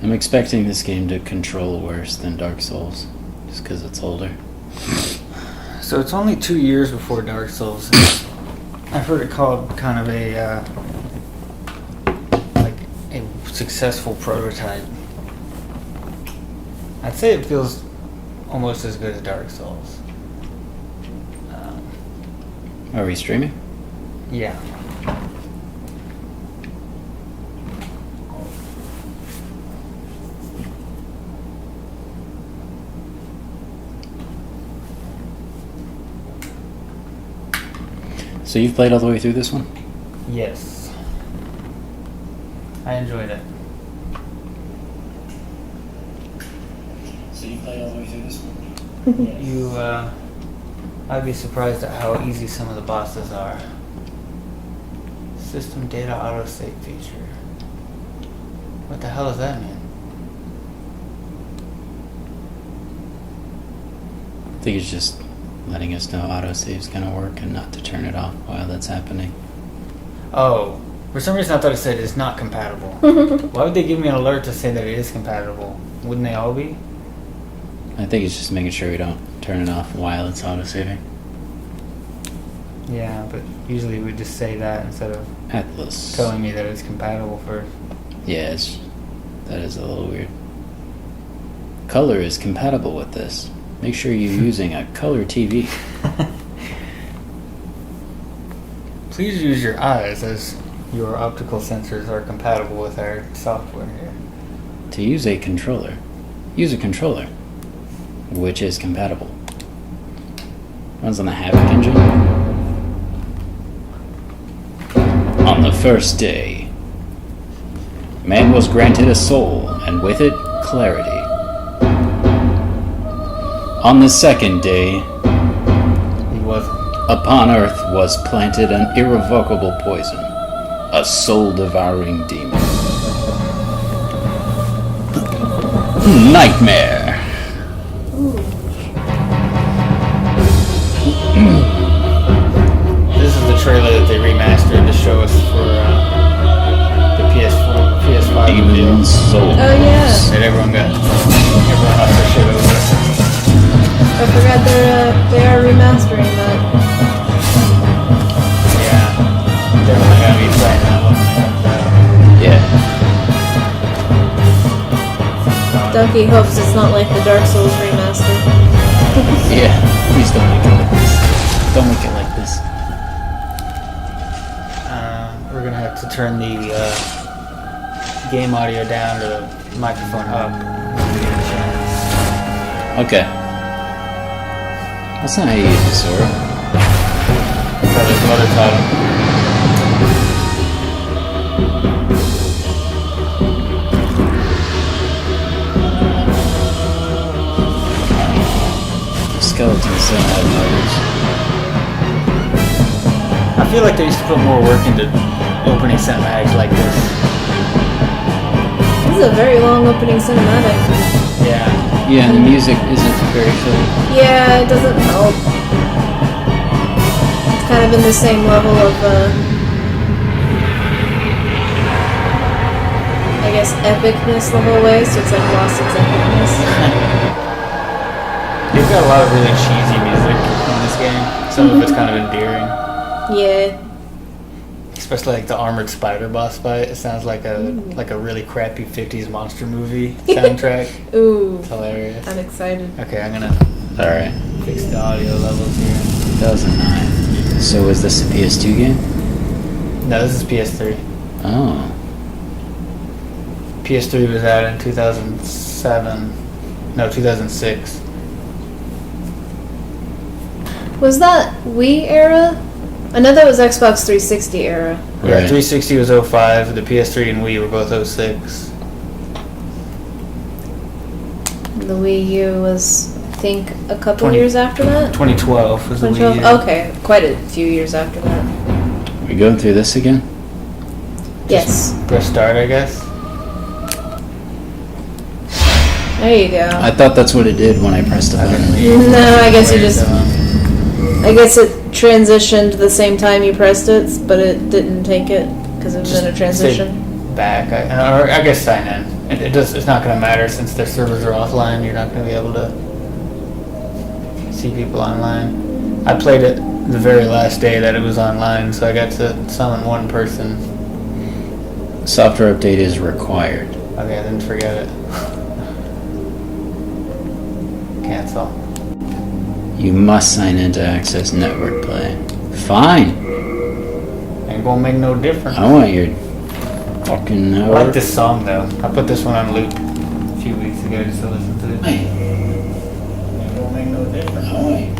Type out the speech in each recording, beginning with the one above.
I'm expecting this game to control worse than Dark Souls, just because it's older. So it's only 2 years before Dark Souls. I've heard it called kind of a successful prototype. I'd say it feels almost as good as Dark Souls. Are we streaming? Yeah. So you've played all the way through this one? Yes. I enjoyed it. So you played all the way through this one? I'd be surprised at how easy some of the bosses are. System data autosave feature. What the hell does that mean? I think it's just letting us know autosave's gonna work and not to turn it off while that's happening. Oh, for some reason I thought it said it's not compatible. Why would they give me an alert to say that it is compatible? Wouldn't they all be? I think it's just making sure we don't turn it off while it's autosaving. Yeah, but usually we just say that instead of Atlas. telling me that it's compatible first. Yeah, that is a little weird. Color is compatible with this. Make sure you're using a color TV. Please use your eyes as your optical sensors are compatible with our software here. To use a controller, use a controller, which is compatible. Runs on the Havoc engine. On the first day, man was granted a soul, and with it, clarity. On the second day, He wasn't. upon earth was planted an irrevocable poison, a soul-devouring demon. Nightmare. This is the trailer that they remastered to show us for the PS4, PS5 Demon deal soul. Oh yeah, that everyone lost their shit over. I forgot they are remastering that. Yeah, definitely gotta be playing that one when it comes out. Yeah. Ducky hopes it's not like the Dark Souls remaster. Yeah. Please don't make it like this. Don't make it like this. We're gonna have to turn the game audio down or the microphone up. Okay. That's not how you use the sword. So there's another title. Skeletons don't have motors. I feel like they used to put more work into opening cinematics like this. This is a very long opening cinematic. Yeah. Yeah, and the music isn't very filled. Yeah, it doesn't help. It's kind of in the same level of, I guess, epicness the whole way, so it's like lost its epicness. They've got a lot of really cheesy music in this game. Some of it's kind of endearing. Yeah. Especially like the armored spider boss fight. It sounds like a really crappy 50s monster movie soundtrack. Ooh. It's hilarious. I'm excited. Okay, I'm gonna Alright. fix the audio levels here. 2009. So is this a PS2 game? No, this is PS3. Oh. PS3 was out in 2007. No, 2006. Was that Wii era? I know that was Xbox 360 era. Yeah, Right. 360 was 05. The PS3 and Wii were both 06. The Wii U was, I think, a couple 20 years after that? 2012 was the Wii 2012? U. Okay, quite a few years after that. Are we going through this again? Yes. Press start, I guess. There you go. I thought that's what it did when I pressed the button. No, I guess you Where's, just... I guess it transitioned the same time you pressed it, but it didn't take it because it was in a transition. Back, or I guess sign in. It's not gonna matter since their servers are offline. You're not gonna be able to see people online. I played it the very last day that it was online, so I got to summon one person. Software update is required. Okay, then forget it. Cancel. You must sign in to access network play. Fine. Ain't gonna make no difference. I want your fucking I network. like this song though. I put this one on loop a few weeks ago just to listen to it. Hey, Ain't gonna make no difference. I want you.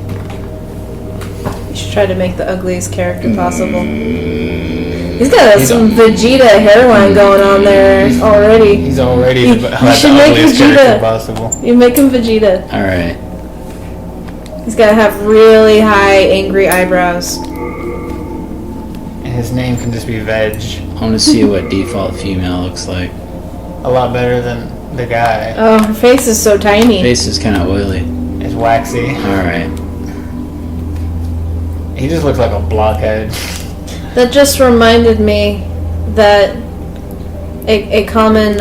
You should try to make the ugliest character possible. He's got He's some a- Vegeta hairline going on there already. He's already You the should make ugliest Vegeta. character possible. You make him Vegeta. All right. He's gotta have really high, angry eyebrows. And his name can just be Veg. I want to see what default female looks like. A lot better than the guy. Oh, her face is so tiny. Face is kind of oily. It's waxy. All right. He just looks like a blockhead. That just reminded me that a common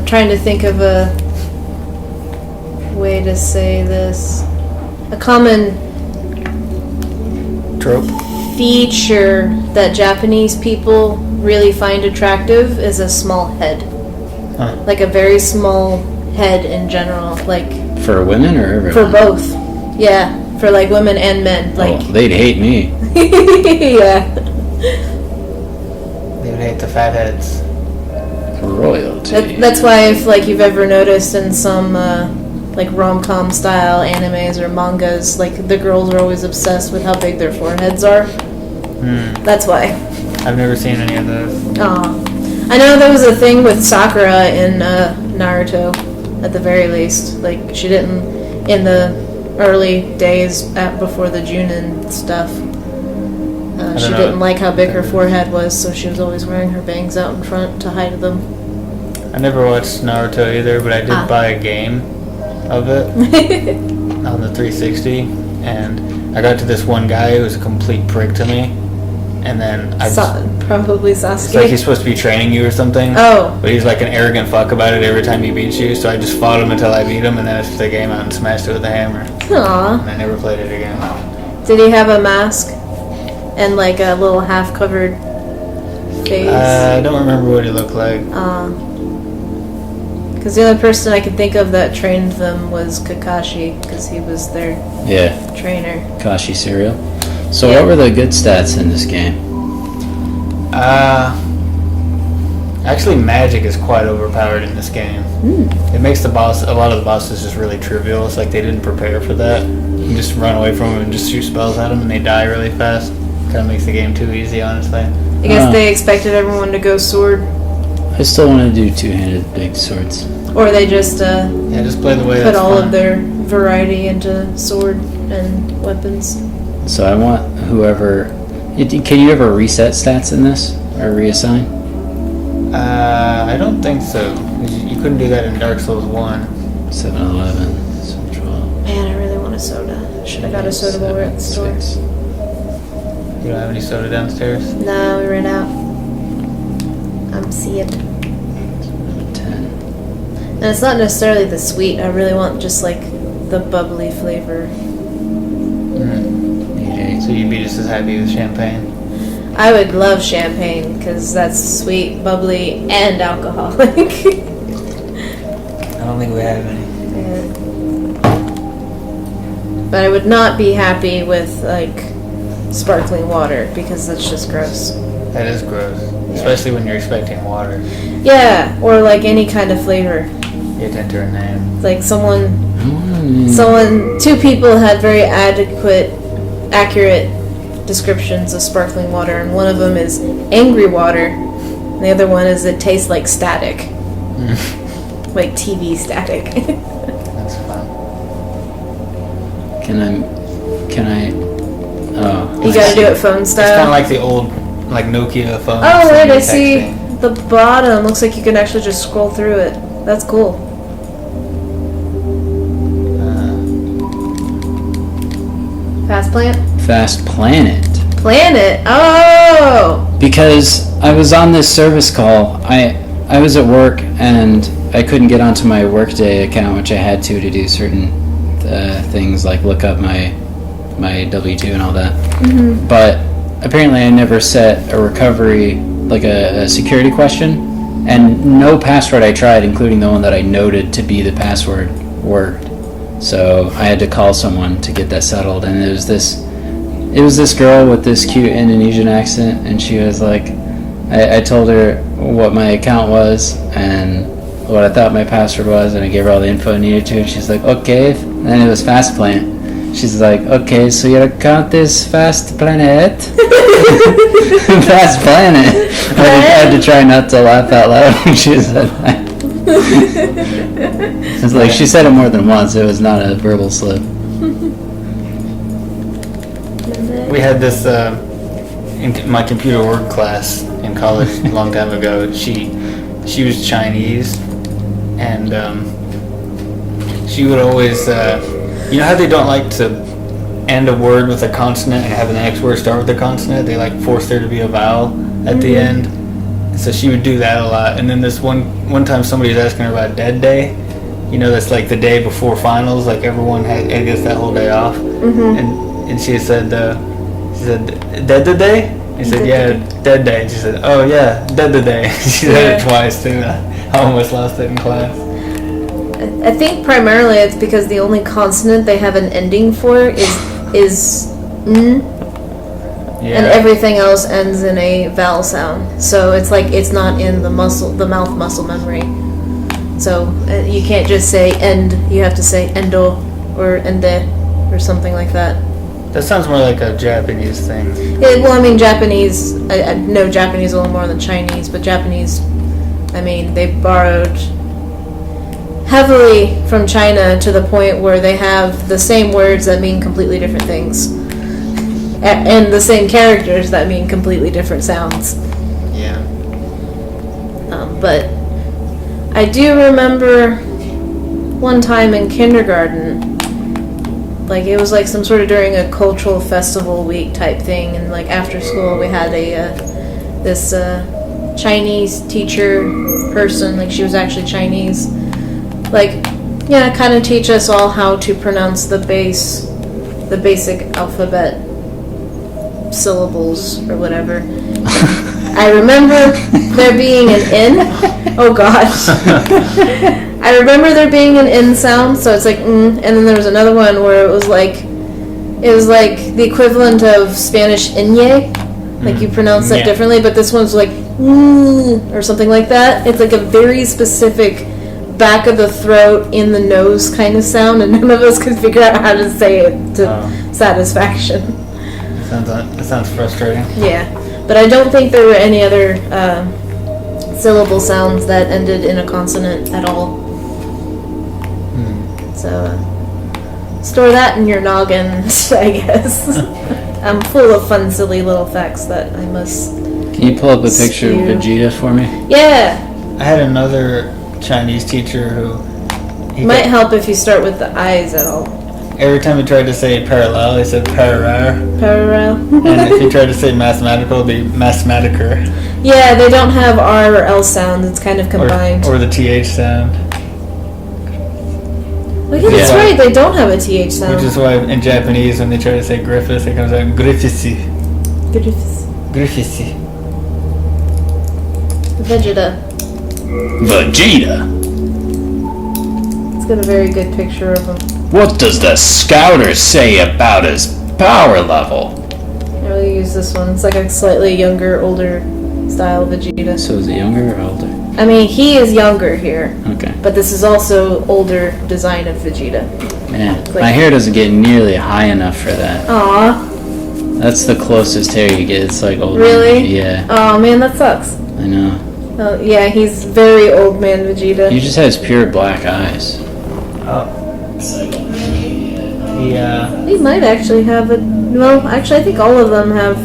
trying to think of a way to say this. A common Trope. feature that Japanese people really find attractive is a small head. Huh. Like a very small head in general. Like For women or everyone? for both. Yeah. For like women and men. Like Oh, they'd hate me. yeah. They would hate the fat heads. Royalty. That's why if like you've ever noticed in some like rom-com style animes or mangas, like the girls are always obsessed with how big their foreheads are. That's why. I've never seen any of those. Aw. I know there was a thing with Sakura in Naruto, at the very least. Like she didn't in the early days before the Junin stuff. She know. didn't like how big her forehead was, so she was always wearing her bangs out in front to hide them. I never watched Naruto either, but I did buy a game of it on the 360, and I got to this one guy who was a complete prick to me, and then I just, Probably it's like he's Sasuke. supposed to be training you or something. Oh. But he's like an arrogant fuck about it every time he beats you, so I just fought him until I beat him, and then I took the game out and smashed it with a hammer, Aw. and I never played it again. Did he have a mask and like a little half-covered face? I don't remember what he looked like. Because the only person I could think of that trained them was Kakashi, because he was their Yeah, trainer. Kashi cereal. So Yeah. what were the good stats in this game? Actually, magic is quite overpowered in this game. It makes a lot of the bosses just really trivial. It's like they didn't prepare for that. You just run away from them and just shoot spells at them, and they die really fast. Kind of makes the game too easy, honestly. I guess they expected everyone to go sword, I still want to do two-handed big swords. or they just Yeah, just play the way put that's all fun. of their variety into sword and weapons. So I want whoever... Can you ever reset stats in this? Or reassign? I don't think so. You couldn't do that in Dark Souls 1. 7-Eleven, Central... Man, I really want a soda. Should have got a soda while we were at the store. 6. You don't have any soda downstairs? No, we ran out. I'm seeing. 10. And it's not necessarily the sweet. I really want just like the bubbly flavor. 8. So you'd be just as happy with champagne? I would love champagne because that's sweet, bubbly, and alcoholic. I don't think we have any. Yeah. But I would not be happy with like sparkling water because that's just gross. That is gross. Especially when you're expecting water. Yeah, or like any kind of flavor. You have to enter a name. Like two people had very accurate descriptions of sparkling water, and one of them is angry water, and the other one is it tastes like static. Like TV static. That's fun. Can I... Oh. You gotta do it phone It's kind of style. like the old, like Nokia phone. Oh wait, I see texting. the bottom. Looks like you can actually just scroll through it. That's cool. Fast plant? Fast Planet. Planet. Oh. Because I was on this service call. I was at work and I couldn't get onto my Workday account, which I had to do certain things like look up my W-2 and all that. Mm-hmm. But apparently I never set a recovery, like a security question, and no password I tried, including the one that I noted to be the password, worked. So I had to call someone to get that settled, and it was this girl with this cute Indonesian accent, and she was like, I told her what my account was and what I thought my password was, and I gave her all the info I needed to, and she's like, okay, and it was Fast Planet. She's like, okay, so your account is Fast Planet? Fast Planet. I had to try not to laugh out loud when she said that. It's like, she said it more than once, it was not a verbal slip. We had this in my computer work class in college a long time ago. She was Chinese, and she would always, you know how they don't like to end a word with a consonant and have the next word start with a consonant? They like force there to be a vowel at the end. So she would do that a lot. And then this one time somebody was asking her about Dead Day. You know, that's like the day before finals. Like everyone gets that whole day off. And she said, Dead the Day? He said, yeah, Dead Day. She said, oh yeah, Dead the Day. She said it twice too. I almost lost it in class. I think primarily it's because the only consonant they have an ending for is n, and everything else ends in a vowel sound. So it's like it's not in the mouth muscle memory. So you can't just say end. You have to say endo or ende or something like that. That sounds more like a Japanese thing. Well, I mean, Japanese. I know Japanese a little more than Chinese, but Japanese, I mean, they borrowed heavily from China to the point where they have the same words that mean completely different things, and the same characters that mean completely different sounds. Yeah. But I do remember one time in kindergarten, like it was like some sort of during a cultural festival week type thing, and like after school we had this Chinese teacher person, like she was actually Chinese, like, yeah, kind of teach us all how to pronounce the basic alphabet syllables or whatever. I remember there being an N. Oh gosh. I remember there being an N sound, so it's like and then there was another one where it was like the equivalent of Spanish Nye, like you pronounce that differently, but this one's like or something like that. It's like a very specific back of the throat, in the nose kind of sound, and none of us could figure out how to say it to satisfaction. That sounds frustrating. Yeah, but I don't think there were any other syllable sounds that ended in a consonant at all. So store that in your noggin, I guess. I'm full of fun, silly little facts that I must. Can you pull up a picture of Vegeta for me? Yeah. I had another Chinese teacher who Might help if you start with the eyes at all. every time he tried to say parallel, he said parallel. Parallel. And if he tried to say mathematical, it'd be mathematiker. Yeah, they don't have R or L sounds. It's kind of combined. Or the TH sound. Oh, yeah, that's right. They don't have a TH sound. Which is why in Japanese, when they try to say Griffith, it comes out Griffithsy. Griffiths. Griffithsy. Vegeta. Vegeta? It's got a very good picture of him. What does the scouter say about his power level? I really use this one. It's like a slightly younger, older style Vegeta. So is it younger or older? I mean, he is younger here. Okay. But this is also older design of Vegeta. Man, Like- my hair doesn't get nearly high enough for that. Aw. That's the closest hair you get. It's like old. Really? Yeah, Oh man, that sucks. I know. Oh, yeah, he's very old man Vegeta. He just has pure black eyes. Oh. Yeah. He might actually have a. Well, actually, I think all of them have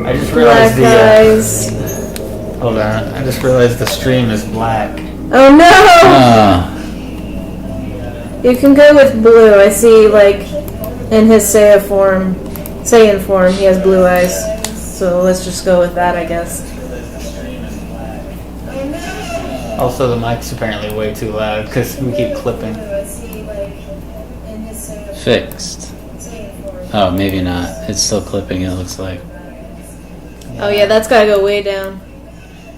I just black realized eyes. hold on. I just realized the stream is black. Oh no! Ah, You can go with blue. I see, like, in his Seiya form, Saiyan form. He has blue eyes. So let's just go with that, I guess. Also, the mic's apparently way too loud because we keep clipping. Fixed. Oh, maybe not. It's still clipping, it looks like. Oh yeah, that's gotta go way down.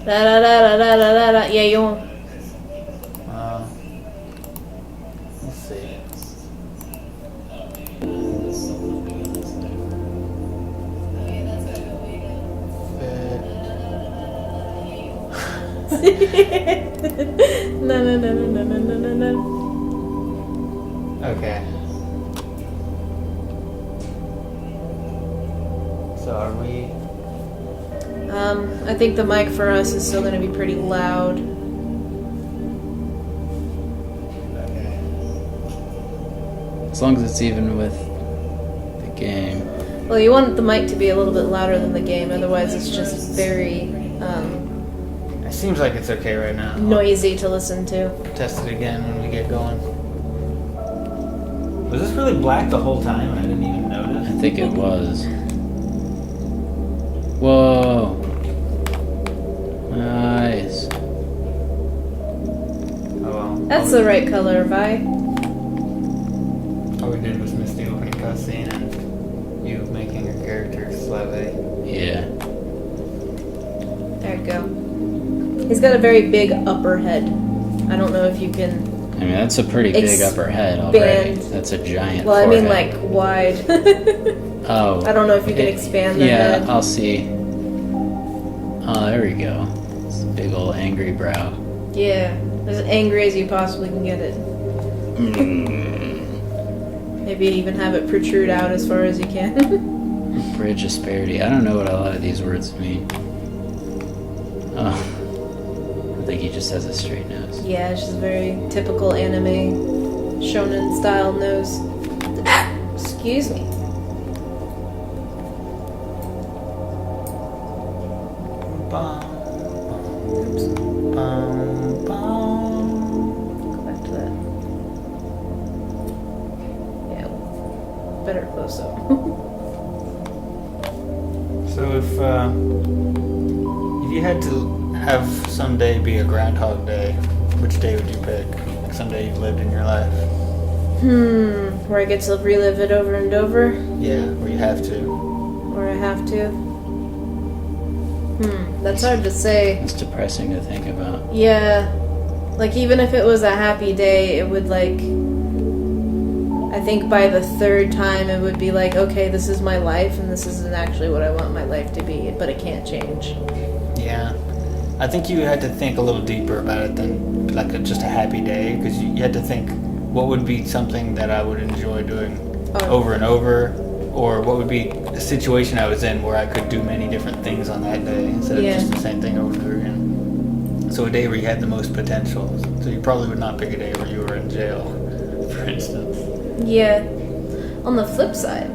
Da da da da da da da da. Yeah, you won't. Let's see. No, no, no, no, no, no, no, no, no. Okay. So are we? I think the mic for us is still gonna be pretty loud. Okay. As long as it's even with the game. Well, you want the mic to be a little bit louder than the game, otherwise it's just very It seems like it's okay right now. noisy to listen to. I'll test it again when we get going. Was this really black the whole time and I didn't even notice? I think it was. Whoa. Nice. Oh well. That's the right color, Vi. All we did was miss the opening cutscene and you making your character slave. Yeah. There you go. He's got a very big upper head. I don't know if you can. I mean, that's a pretty big upper head already. Expand. That's a giant Well, I mean, forehead. like wide. Oh. I don't know if you can expand the Yeah, head. I'll see. Oh, there we go. It's a big old angry brow. Yeah, as angry as you possibly can get it. Maybe even have it protrude out as far as you can. Bridge asperity. I don't know what a lot of these words mean. Oh. I think he just has a straight nose. Yeah, it's just very typical anime shonen style nose. Excuse me. Oops. Go back to that. Yeah, better close up. So if you had to have someday be a Groundhog Day, which day would you pick? Like someday you've lived in your life. Where I get to relive it over and over, Yeah, where you have to. or I have to. That's hard to say. It's depressing to think about. Yeah, like even if it was a happy day, it would like. I think by the third time, it would be like, okay, this is my life, and this isn't actually what I want my life to be, but it can't change. Yeah. I think you had to think a little deeper about it than like just a happy day, because you had to think what would be something that I would enjoy doing over and over, or what would be a situation I was in where I could do many different things on that day instead of Yeah. just the same thing over and over again. So a day where you had the most potential. So you probably would not pick a day where you were in jail, for instance. Yeah. On the flip side,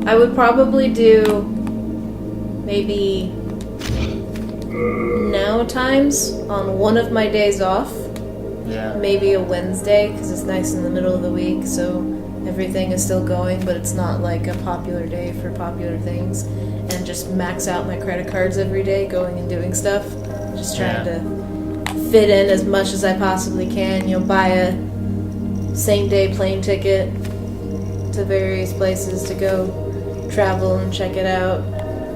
I would probably do maybe now times on one of my days off. Yeah. Maybe a Wednesday, because it's nice in the middle of the week, so everything is still going, but it's not like a popular day for popular things. And just max out my credit cards every day, going and doing stuff. Just trying to fit in as much as I possibly can. You know, buy a same-day plane ticket to various places to go travel and check it out.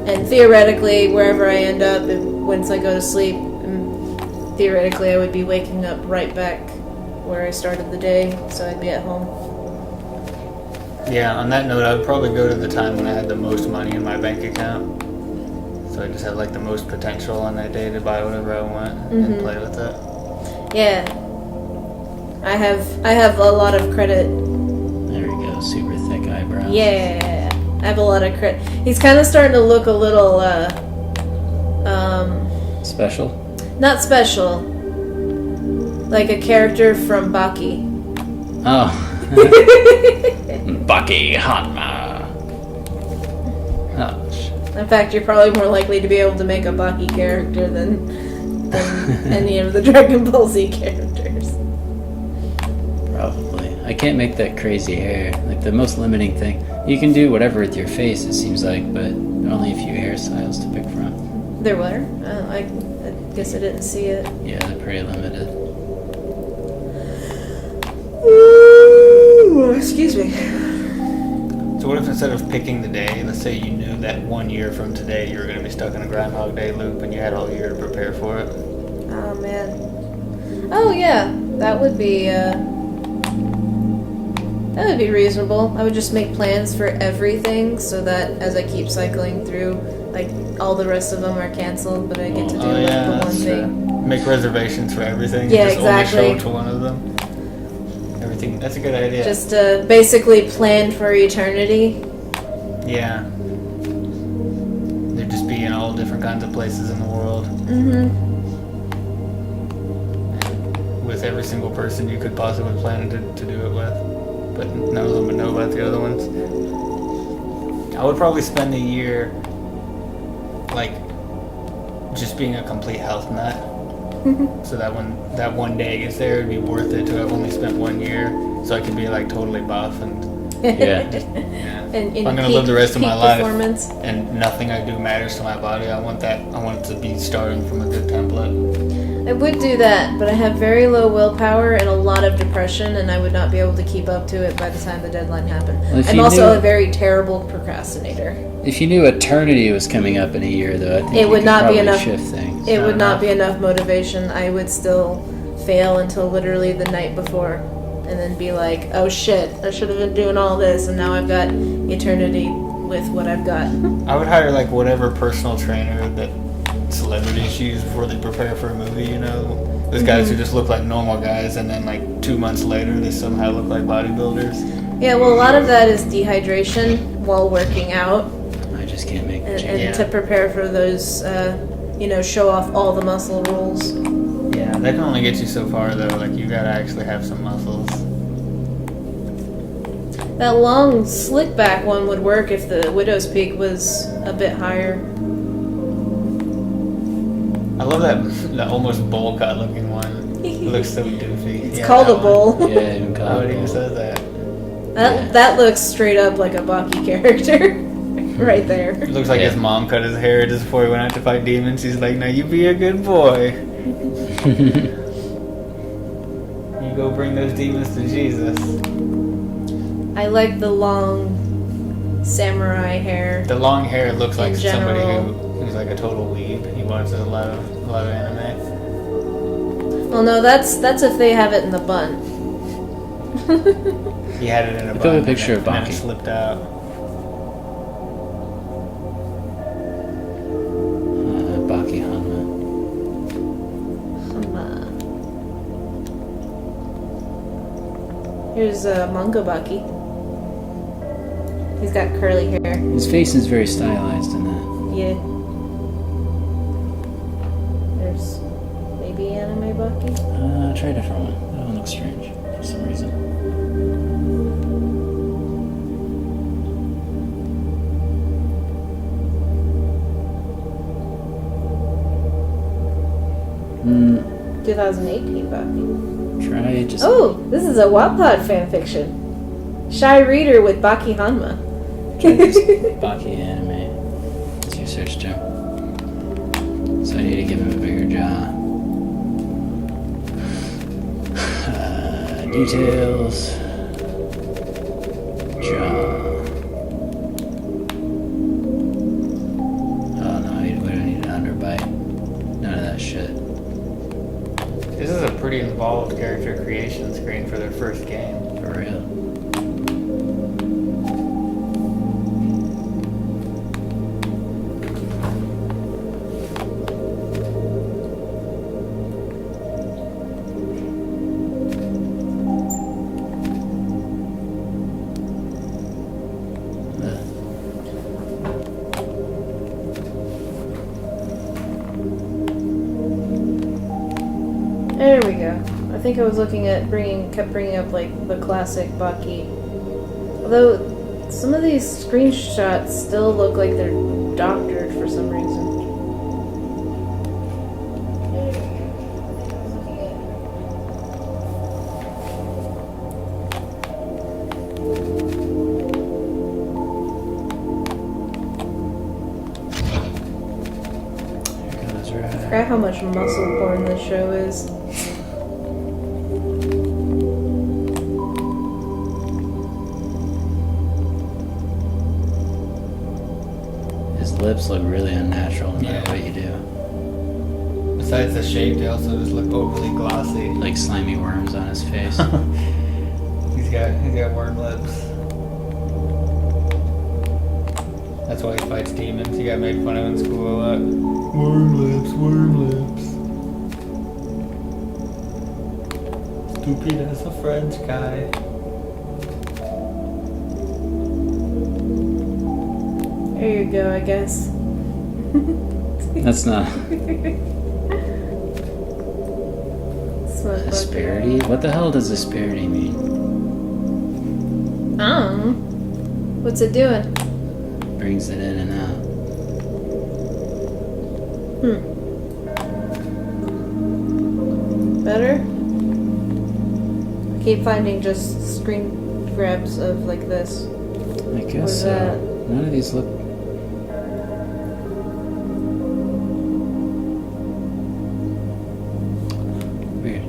And theoretically, wherever I end up, once I go to sleep, theoretically I would be waking up right back where I started the day, so I'd be at home. Yeah, on that note, I would probably go to the time when I had the most money in my bank account. So I just had like the most potential on that day to buy whatever I want and play with it. Yeah. I have a lot of credit. There we go. Super thick eyebrows. Yeah. I have a lot of credit. He's kind of starting to look a little, Special? not special. Like a character from Baki. Oh. Bucky Hanma. Oh, In fact, you're probably more likely to be able to make a Baki character than any of the Dragon Ball Z characters. probably. I can't make that crazy hair. Like the most limiting thing. You can do whatever with your face, it seems like, but there are only a few hairstyles to pick from. There were? I guess I didn't see it. Yeah, they're pretty limited. Ooh, excuse me. So what if instead of picking the day, let's say you knew that 1 year from today you were going to be stuck in a Groundhog Day loop and you had all year to prepare for it? Oh man. Oh yeah, that would be reasonable. I would just make plans for everything so that as I keep cycling through, like all the rest of them are canceled, but I get to do like, the one that's thing. true. Make reservations for everything. Yeah, and just exactly. only show to one of them. Everything. That's a good idea. Just basically plan for eternity. Yeah. They'd just be in all different kinds of places in the world. Mm-hmm. With every single person you could possibly plan to do it with. But none of them would know about the other ones. I would probably spend a year, like, just being a complete health nut. So that when that one day gets there, it'd be worth it to have only spent 1 year. So I could be, like, totally buff and... Yeah. Yeah. And If I'm gonna live the rest of my peak life performance. and nothing I do matters to my body, I want it to be starting from a good template. I would do that, but I have very low willpower and a lot of depression, and I would not be able to keep up to it by the time the deadline happened. Well, if I'm you also knew- a very terrible procrastinator. If you knew eternity was coming up in a year, though, I think It you would could not be probably enough- shift things. It Not would not enough. be enough motivation. I would still fail until literally the night before, and then be like, oh shit, I should have been doing all this, and now I've got eternity with what I've got. I would hire like whatever personal trainer that celebrities use before they prepare for a movie, you know? Those guys who just look like normal guys and then like 2 months later they somehow look like bodybuilders. Yeah, well, a lot of that is dehydration while working out, I just can't make the and change. Yeah. to prepare for those, show off all the muscle rolls. Yeah, that can only get you so far though, like you gotta actually have some muscles. That long slick back one would work if the Widow's Peak was a bit higher. I love that almost bowl cut looking one. It looks so doofy. It's called a bowl. Yeah, even I call would it even bowl. say that. That looks straight up like a Baki character. Right there. It looks like Yeah. his mom cut his hair just before he went out to fight demons. She's like, now you be a good boy. You go bring those demons to Jesus. I like the long samurai hair. The long hair looks like In somebody general. who's like a total weeb. He watches a lot of anime. Well, no, that's if they have it in the bun. He had it in a Look bun up a picture and of then it Baki. slipped out. Baki Hanma. Here's Manga Baki. He's got curly hair. His face is very stylized in that. Yeah. There's maybe anime Baki. Try a different one. That one looks strange for some reason. Hmm. 2018 Baki. Try it just. Oh, this is a Wattpad fanfiction. Shy Reader with Baki Hanma. Try this Baki anime. It's your search term. So I need to give him a bigger jaw. Details. Jaw. Oh no, we don't need an underbite. None of that shit. This is a pretty involved character creation screen for their first game. For real. There we go. I think I was looking at kept bringing up like the classic Baki. Although some of these screenshots still look like they're doctored for some reason. Here goes I right. forgot how much muscle porn this show is. His lips look really unnatural no matter Yeah. what you do. Besides the shape, they also just look overly glossy. Like slimy worms on his face. He's got worm lips. That's why he fights demons. He got made fun of in school a lot. Worm lips, worm lips. Stupid as a French guy. There you go, I guess. That's not Smoke asperity. What the hell does asperity mean? bucket. I don't know. What's it doing? Brings it in and out. Better? I keep finding just screen grabs of like this. I guess What's so. that? None of these look. Weird.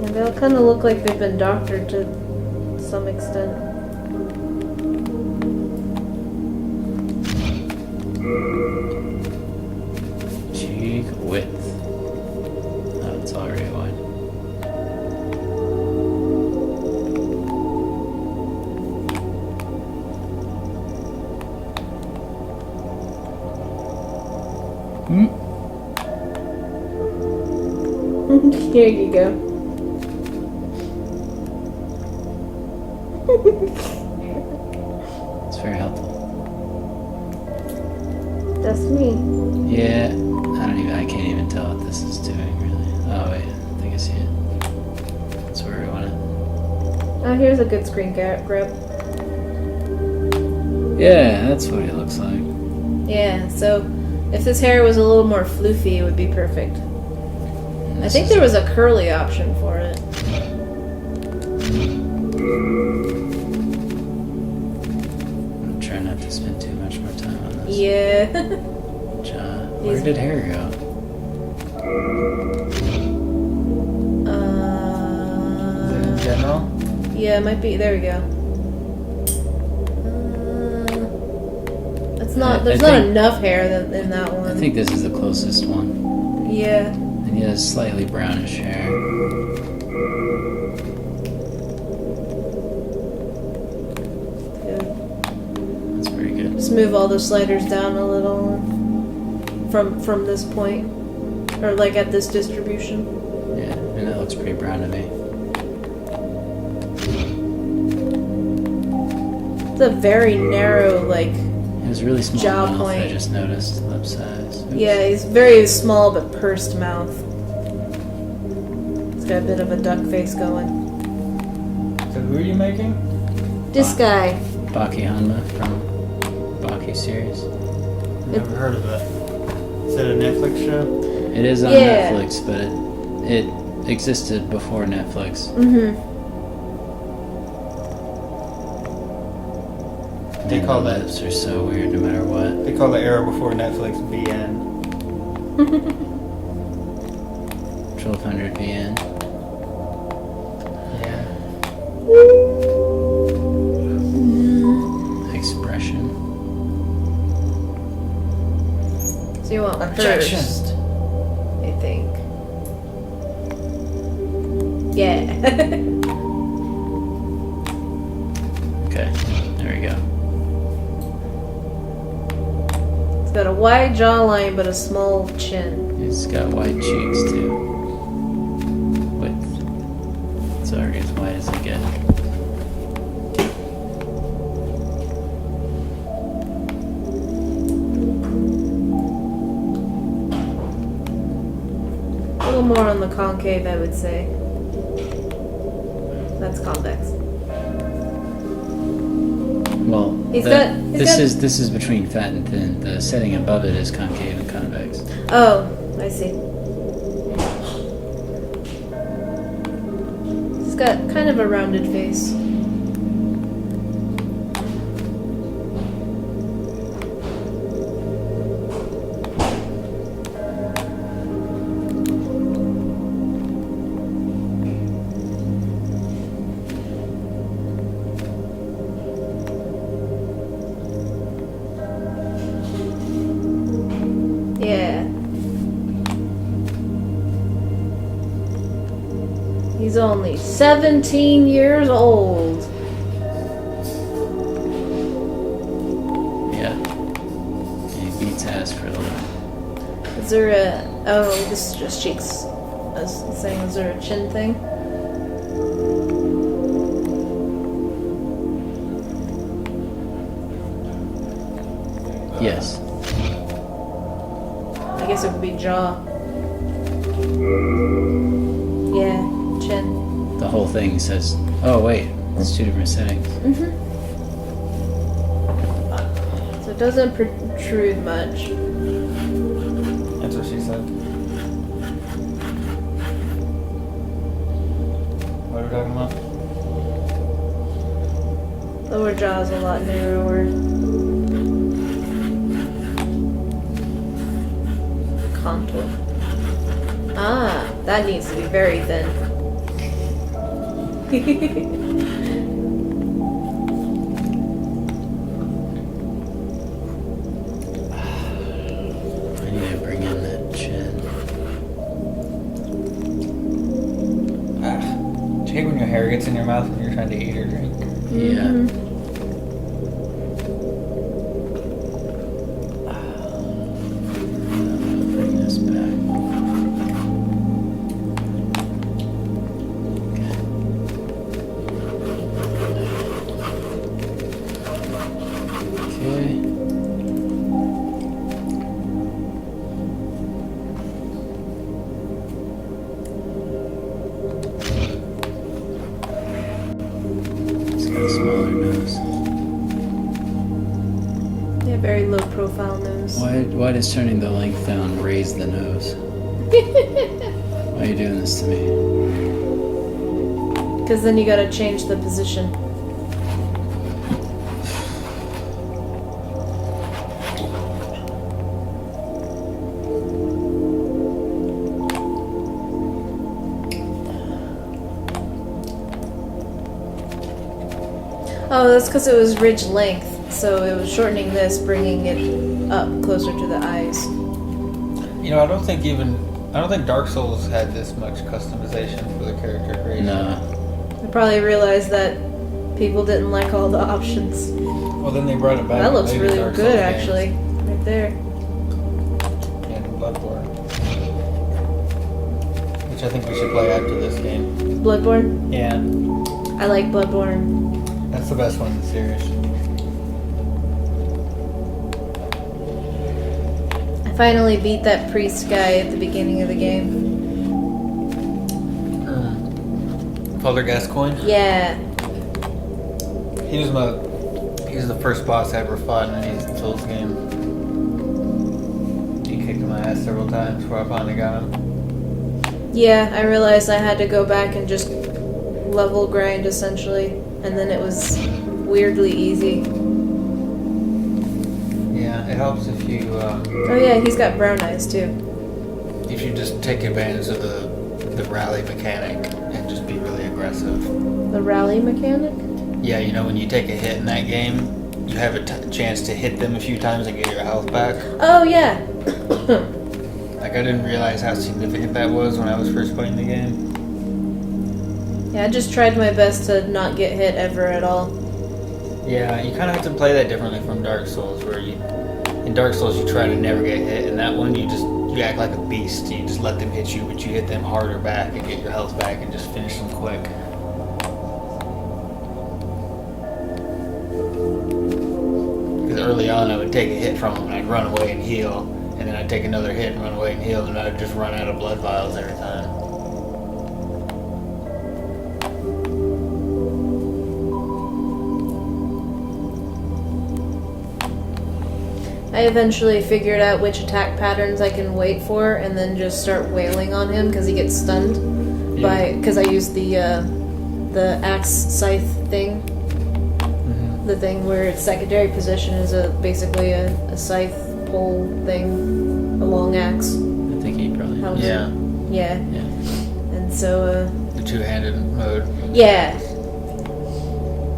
Yeah, they all kind of look like they've been doctored to some extent. Cheek width. Oh, it's already wide. Hmm. Here you go. It's very helpful. That's me. Yeah, I can't even tell what this is doing really. Oh wait, I think I see it. That's where we want it. Oh, here's a good screen grab. Yeah, that's what it looks like. Yeah, so if this hair was a little more floofy, it would be perfect. I This think is- there was a curly option for it. I'm trying not to spend too much more time on this. Yeah. Where did hair go? Is it in general? Yeah, it might be. There we go. It's not. I There's not think- enough hair in that one. I think this is the closest one. Yeah. And he has slightly brownish hair. Good. That's pretty good. Just move all the sliders down a little from this point, or like at this distribution. Yeah, and that looks pretty brown to me. It's a very narrow, like. It was really small Jaw mouth, I point. just noticed. Lip size. Oops. Yeah, he's very small but pursed mouth. He's got a bit of a duck face going. So who are you making? This guy. Baki Hanma from Baki series. Never heard of it. Is it a Netflix show? It is on Yeah. Netflix, but it existed before Netflix. Mm-hmm. They Man, call the that- lips are so weird no matter what. They call the era before Netflix VN. 1200 VN. Yeah. Expression. So you want Objection. pursed, I think. Yeah. Okay, there we go. It's got a wide jawline but a small chin. He's got wide cheeks too. Width. It's already as wide as it gets. A little more on the concave, I would say. That's convex. Well, He's the- got- he's got- this is between fat and thin. The setting above it is concave and convex. Oh, I see. He's got kind of a rounded face. only 17 years old. Yeah. He beats ass for a little. Is there a... Oh, this is just cheeks. I was saying, is there a chin thing? Yes. I guess it would be jaw. Yeah, chin. The whole thing says, oh wait, it's two different settings. So it doesn't protrude much. That's what she said. What are we talking about? Lower jaw is a lot narrower. Contour. Ah, that needs to be very thin. I need to bring in that chin. Do you hate when your hair gets in your mouth when you're trying to eat or drink? Yeah. Bring this back. Okay. It's got a smaller nose. Yeah, very low profile nose. Why does turning the length down raise the nose? Why are you doing this to me? Because then you gotta change the position. Oh, that's because it was ridge length, so it was shortening this, bringing it up closer to the eyes. You know, I don't think Dark Souls had this much customization for the character creation. No. I probably realized that people didn't like all the options. Well, then they brought it back. That looks in later really Dark good, Souls actually, right there. games and Bloodborne, which I think we should play after this game. Bloodborne? Yeah, I like Bloodborne. that's the best one in the series. I finally beat that priest guy at the beginning of the game. Father Gascoigne. Yeah. He was the first boss I ever fought in any Souls game. He kicked my ass several times before I finally got him. Yeah, I realized I had to go back and just level grind essentially, and then it was weirdly easy. Yeah, it helps if you Oh yeah, he's got brown eyes too. just take advantage of the rally mechanic and just be really aggressive. The rally mechanic? Yeah, you know when you take a hit in that game, you have a chance to hit them a few times and get your health back. Oh yeah. Like I didn't realize how significant that was when I was first playing the game. Yeah, I just tried my best to not get hit ever at all. Yeah, you kind of have to play that differently from Dark Souls, where in Dark Souls you try to never get hit, and that one you act like a beast. You just let them hit you, but you hit them harder back and get your health back and just finish them quick. Because early on I would take a hit from them and I'd run away and heal, and then I'd take another hit and run away and heal, and I'd just run out of blood vials every time. I eventually figured out which attack patterns I can wait for, and then just start wailing on him because he gets stunned because I used the axe scythe thing. Mm-hmm. The thing where its secondary position is basically a scythe pole thing, a long axe. I think he probably. How- Yeah, Yeah. Yeah. And so the two-handed mode. yeah.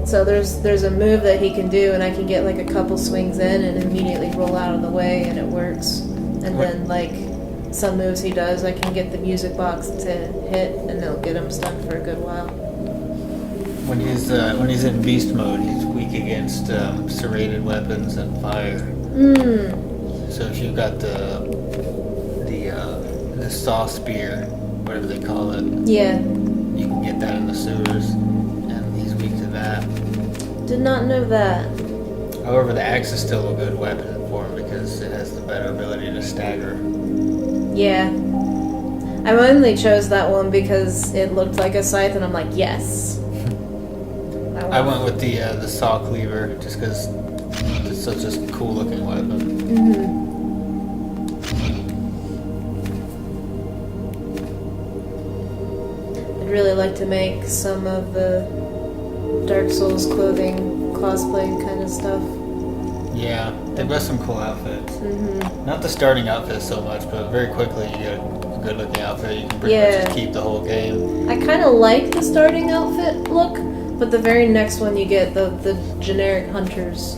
So there's a move that he can do, and I can get like a couple swings in and immediately roll out of the way, and it works. And What- then like some moves he does, I can get the music box to hit, and it'll get him stuck for a good while. When he's in beast mode, he's weak against serrated weapons and fire. So if you've got the saw spear, whatever they call it, Yeah. you can get that in the sewers, and he's weak to that. Did not know that. However, the axe is still a good weapon for him because it has the better ability to stagger. Yeah. I mainly chose that one because it looked like a scythe, and I'm like, yes. I went with the saw cleaver just because it's such a cool looking weapon. I'd really like to make some of the Dark Souls clothing, cosplay kind of stuff. Yeah, they've got some cool outfits. Not the starting outfit so much, but very quickly you get a good looking outfit. You can pretty much just keep the whole game. I kind of like the starting outfit look, but the very next one you get, the generic hunter's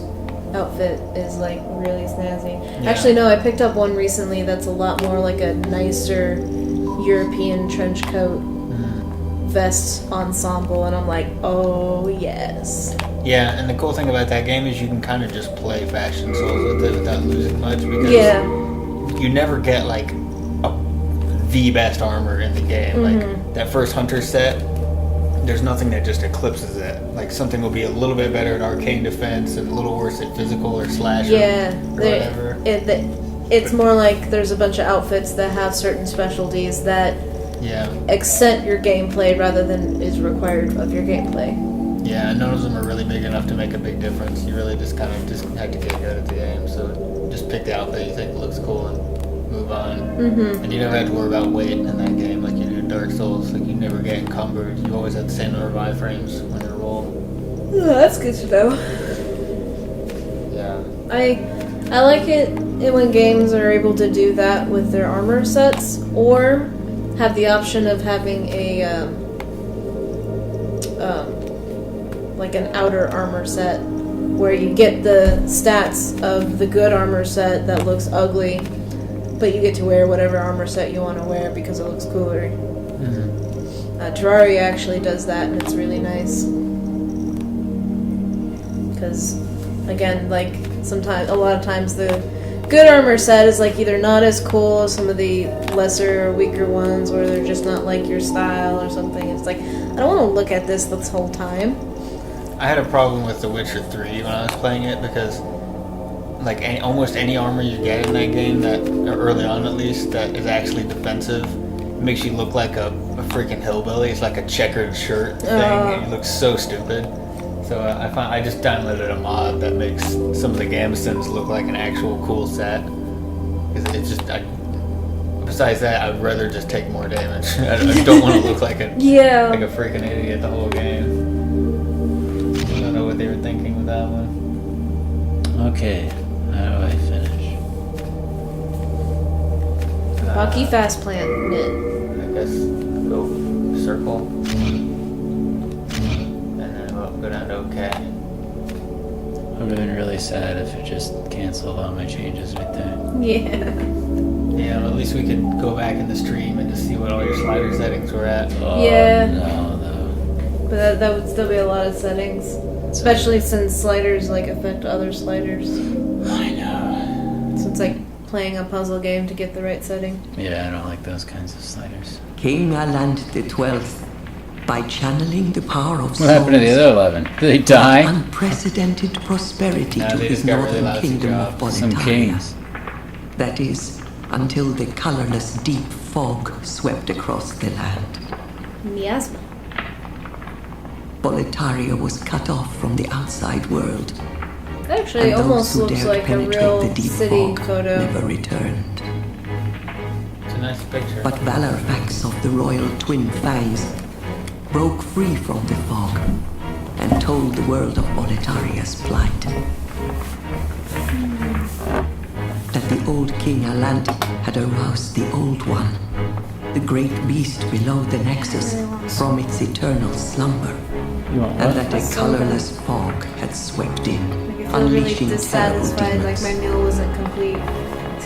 outfit, is like really snazzy. Yeah. Actually, no, I picked up one recently that's a lot more like a nicer European trench coat vest ensemble, and I'm like, oh yes. Yeah, and the cool thing about that game is you can kind of just play Bastion Souls with it without losing much because you never get like the best armor in the game. Like that first hunter set, there's nothing that just eclipses it. Like something will be a little bit better at arcane defense and a little worse at physical or slasher or whatever. It's more like there's a bunch of outfits that have certain specialties that accent your gameplay rather than is required of your gameplay. Yeah, none of them are really big enough to make a big difference. You really just kind of just have to get good at the game. So just pick the outfit you think looks cool and move on. And you never have to worry about weight in that game like you do in Dark Souls. Like you never get encumbered. You always have the same number of iframes when you roll. Oh, that's good to know. Yeah. I like it when games are able to do that with their armor sets, or have the option of having a like an outer armor set where you get the stats of the good armor set that looks ugly, but you get to wear whatever armor set you want to wear because it looks cooler. Terraria actually does that, and it's really nice. Because, again, like sometimes, a lot of times the good armor set is like either not as cool as some of the lesser or weaker ones, or they're just not like your style or something. It's like, I don't want to look at this whole time. I had a problem with The Witcher 3 when I was playing it because like almost any armor you get in that game, that early on at least, that is actually defensive, it makes you look like a freaking hillbilly. It's like a checkered shirt thing, and you look so stupid. So I just downloaded a mod that makes some of the gambesons look like an actual cool set. It's just, besides that, I'd rather just take more damage. I don't want to look like a freaking idiot the whole game. I don't know what they were thinking with that one. Okay, how do I finish? Bucky Fast Plant knit. I guess go circle. Go down to OK. I would have been really sad if it just canceled all my changes right there. Yeah. Yeah, well, at least we could go back in the stream and just see what all your slider settings were at. Oh, Yeah. no, though. But that would still be a lot of settings. Especially since sliders like affect other sliders. I know. So it's like playing a puzzle game to get the right setting. Yeah, I don't like those kinds of sliders. King Aland XII, by channeling the power of What happened to the other 11? Did they die? unprecedented prosperity Nah, to they his just got really northern lousy kingdom of jobs. Some Boletaria. kings. That is, until the colorless deep fog swept across the land. Miasma. Boletaria was cut off from the outside world, That actually and almost those who looks dared like a penetrate real the deep city fog photo. never returned. It's a nice picture. But Valorfax of the royal twin fangs broke free from the fog and told the world of Boletaria's plight. That the old King Alant had aroused the Old One, the great beast below the Nexus, from its eternal slumber, You want and what? that a colorless fog had swept in, Like I feel really unleashing terrible dissatisfied, like demons. my meal wasn't complete.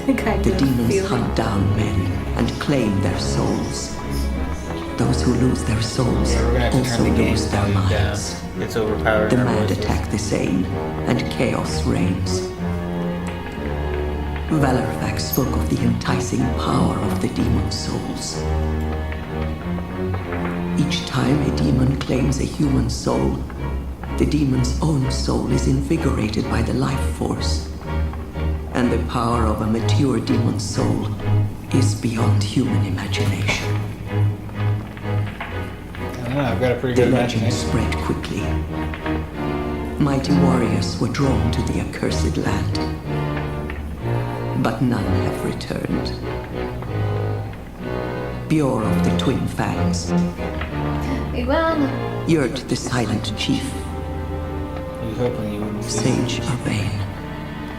kind The of demons feeling. hunt down men and claim their souls. Those who lose their souls Yeah, we're gonna have to also turn the game lose their volume down. minds. It's overpowered. The our mad voices. attack the sane, and chaos reigns. Valorfax spoke of the enticing power of the demon souls. Each time a demon claims a human soul, the demon's own soul is invigorated by the life force. And the power of a mature demon's soul is beyond human imagination. I don't know, I've got a pretty The good legend imagination. spread quickly. Mighty warriors were drawn to the accursed land, but none have returned. Bjor of the Twin Fangs, Iguana. Yurt the Silent Chief, I was hoping you wouldn't see. Sage Urbane,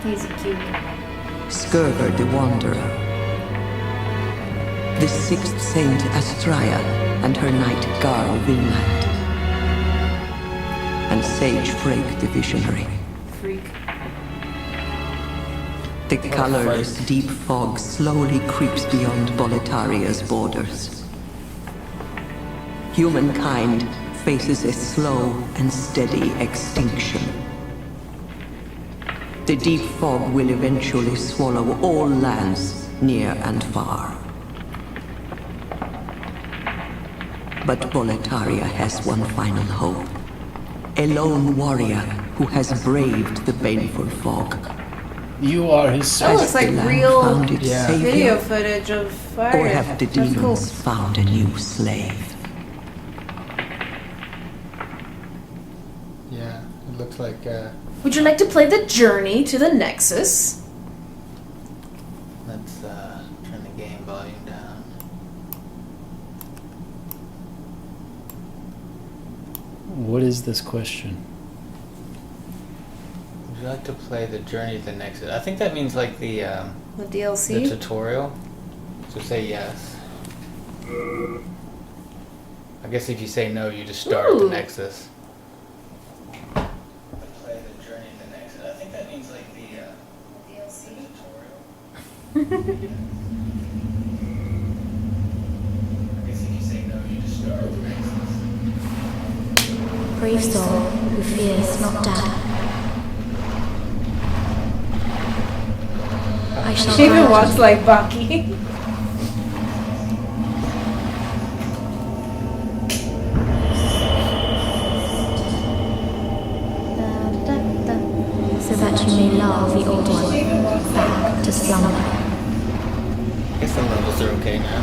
He's a cutie. Skurver the Wanderer, the Sixth Saint Astraea and her knight Garl Vinland, and Sage Freyk the Visionary. Freak. The colorless deep fog slowly creeps beyond Boletaria's borders. Humankind faces a slow and steady extinction. The deep fog will eventually swallow all lands near and far. But Boletaria has one final hope. A lone warrior who has braved the baneful fog. You are his Oh, servant. it's like The land real found its Yeah. savior, video footage of fire. or have the That's cool. demons found a new slave? Yeah, it looks like, Would you like to play the journey to the Nexus? let's, turn the game volume down. What is this question? Would you like to play the journey to the Nexus? I think that means like the DLC? tutorial. So say yes. I guess if you say no, you just start the Ooh. Nexus. Play the journey to the Nexus. I think that means like the DLC? tutorial. I guess if you say no, you just start the Nexus. Brave soul who fears not death. I shall She even guide walks you. like Baki. So that you may lull the old one back to slumber. I guess the levels are okay now.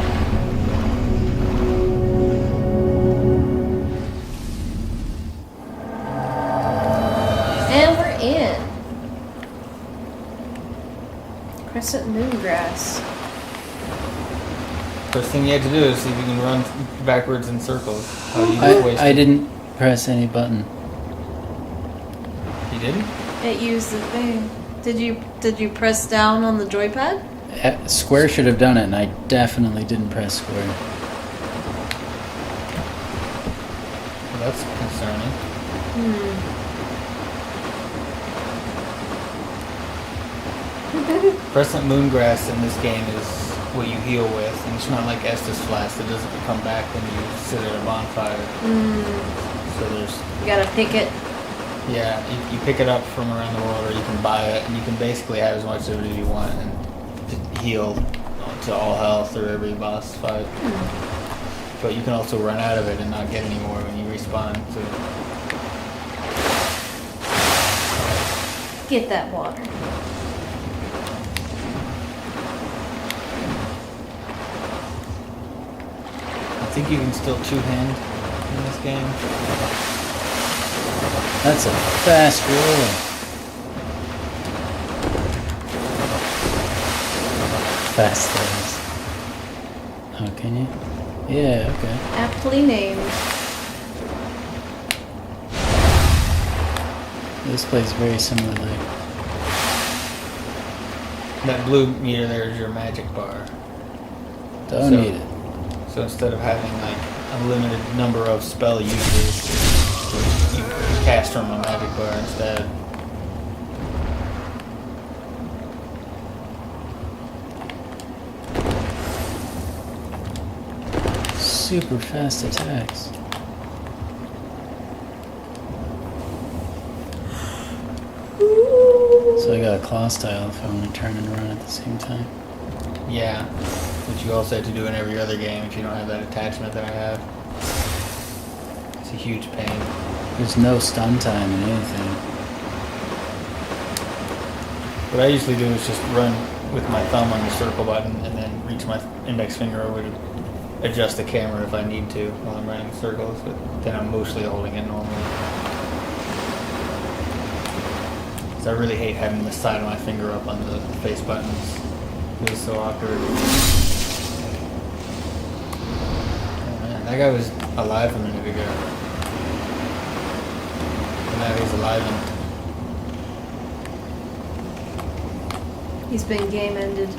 And we're in. Crescent Moongrass. First thing you have to do is see if you can run backwards in circles. Oh, you just wasted. I didn't press any button. You didn't? It used the thing. Did you press down on the joypad? Square should have done it, and I definitely didn't press square. Well, that's concerning. Crescent Moongrass in this game is what you heal with, and it's not like Estus Flask that doesn't come back when you sit at a bonfire. So there's, You gotta pick it. yeah, you pick it up from around the world, or you can buy it, and you can basically have as much of it as you want and just heal to all health or every boss fight. But you can also run out of it and not get any more when you respawn. So Get that water. I think you can still two-hand in this game. That's a fast roll. Fast things. Oh, can you? Yeah, okay. Aptly named. This plays very similarly. That blue meter there is your magic bar. Don't So- need it. So instead of having like unlimited number of spell uses, you cast from a magic bar instead. super fast attacks. So I got a claw style if I want to turn and run at the same time. Yeah, which you also have to do in every other game if you don't have that attachment that I have. It's a huge pain. There's no stun time in anything. What I usually do is just run with my thumb on the circle button and then reach my index finger over to adjust the camera if I need to while I'm running circles, but then I'm mostly holding it normally. So I really hate having the side of my finger up on the face buttons. It was so awkward. Oh man, that guy was alive a minute ago. And now he's alive and He's been game ended.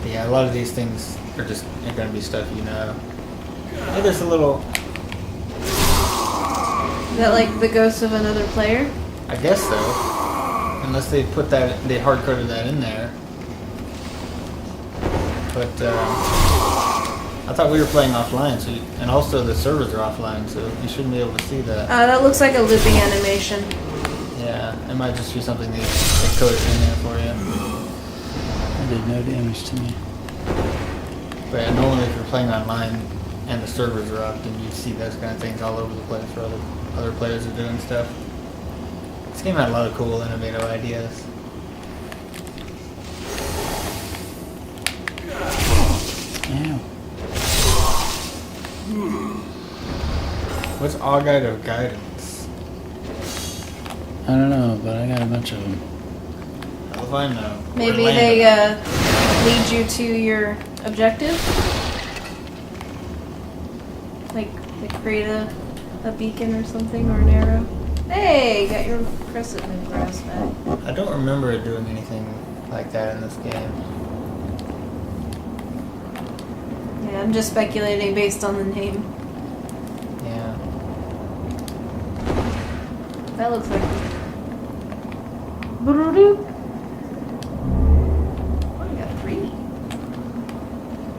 yeah, a lot of these things are just going to be stuff you know. Hey, there's a little, Is that like the ghost of another player? I guess so. Unless they put that, they hard coded that in there. But I thought we were playing offline, so and also the servers are offline, so you shouldn't be able to see that. That looks like a looping animation. Yeah, it might just be something they coded in there for you. It did no damage to me. But yeah, normally if you're playing online and the servers are up, then you see those kind of things all over the place for other players are doing stuff. This game had a lot of cool, innovative ideas. Ow. What's Augite of Guidance? I don't know, but I got a bunch of them. How if I know? Maybe Orlando. they lead you to your objective? Like they create a beacon or something, or an arrow? Hey, got your crescent moon grass back. I don't remember it doing anything like that in this game. Yeah, I'm just speculating based on the name. Yeah. That looks like... Brrrr. Oh, you got 3.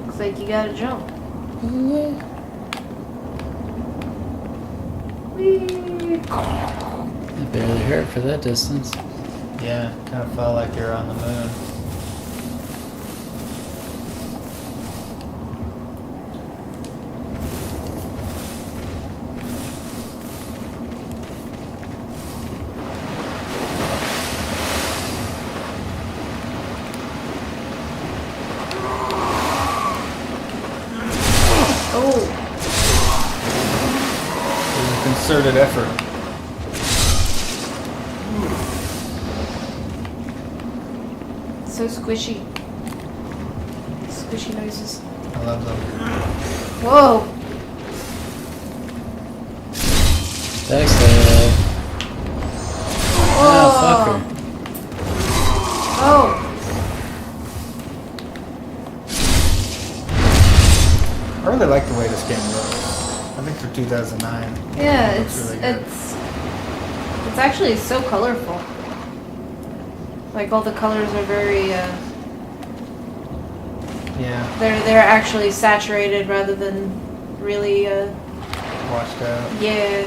Looks like you gotta jump. Whee! It barely hurt for that distance. Yeah, kind of felt like you're on the moon. Oh, It was a concerted effort. so squishy. Squishy noises. I love them. Whoa! Backstab. Whoa! Ah, fucker. Oh! I really like the way this game looks. I think for 2009. Yeah, it looks it's really good. it's actually so colorful. Like all the colors are very Yeah, they're actually saturated rather than really washed out. yeah.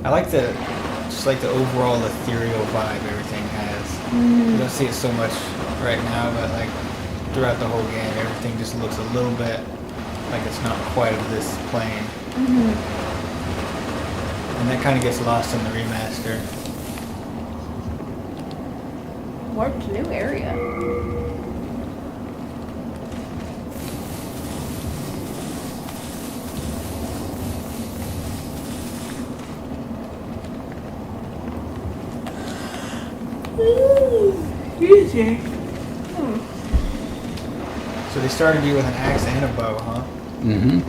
I like just like the overall ethereal vibe everything has. You don't see it so much right now, but like throughout the whole game, everything just looks a little bit like it's not quite of this plane. And that kind of gets lost in the remaster. Warped new area. So they started you with an axe and a bow, huh? Mm-hmm.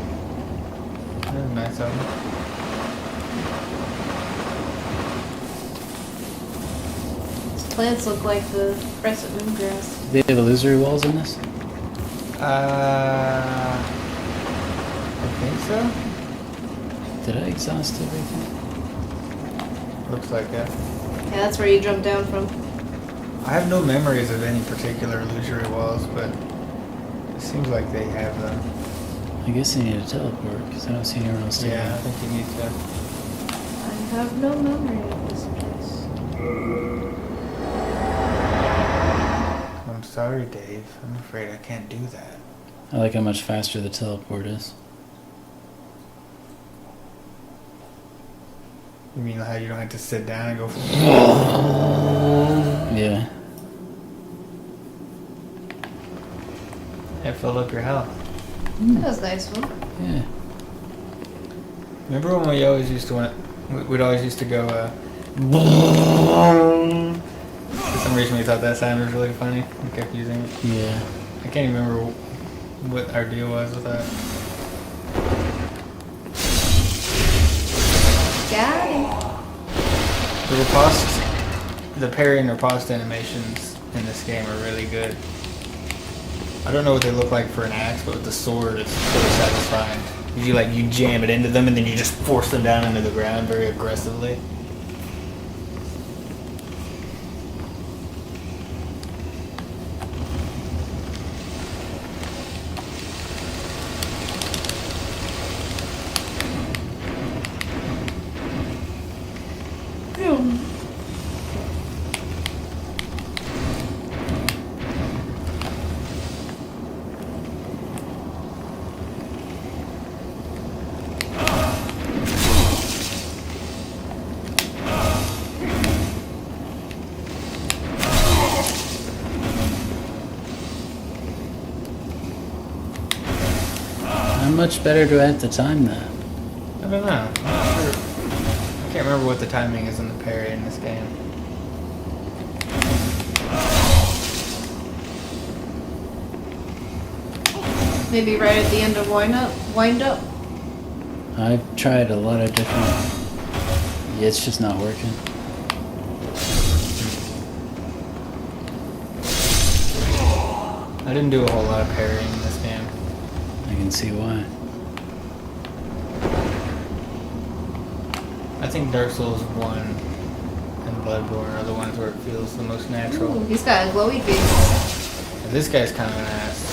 That was nice of them. These plants look like the crescent moon grass. They have illusory walls in this? I think so. Did I exhaust everything? Looks like it. Yeah, that's where you jump down from. I have no memories of any particular illusory walls, but Seems like they have them. I guess they need a teleport because I don't see anyone else doing Yeah, I it. think you need to. I have no memory of this place. I'm sorry, Dave. I'm afraid I can't do that. I like how much faster the teleport is. You mean how you don't have to sit down and go? Yeah. It filled up your health. That was a nice one. Yeah. Remember when we always used to we'd always used to go. For some reason, we thought that sound was really funny. We kept using it. Yeah. I can't even remember what our deal was with that. Got it. The parry and riposte animations in this game are really good. I don't know what they look like for an axe, but with the sword, it's really satisfying. You jam it into them and then you just force them down into the ground very aggressively. How much better do I have to time that? I don't know. I'm not sure. I can't remember what the timing is in the parry in this game. Maybe right at the end of wind up. I've tried a lot of different... Yeah, it's just not working. I didn't do a whole lot of parrying in this game. I can see why. I think Dark Souls 1 and Bloodborne are the ones where it feels the most natural. Ooh, he's got a glowy face. And this guy's kind of an ass.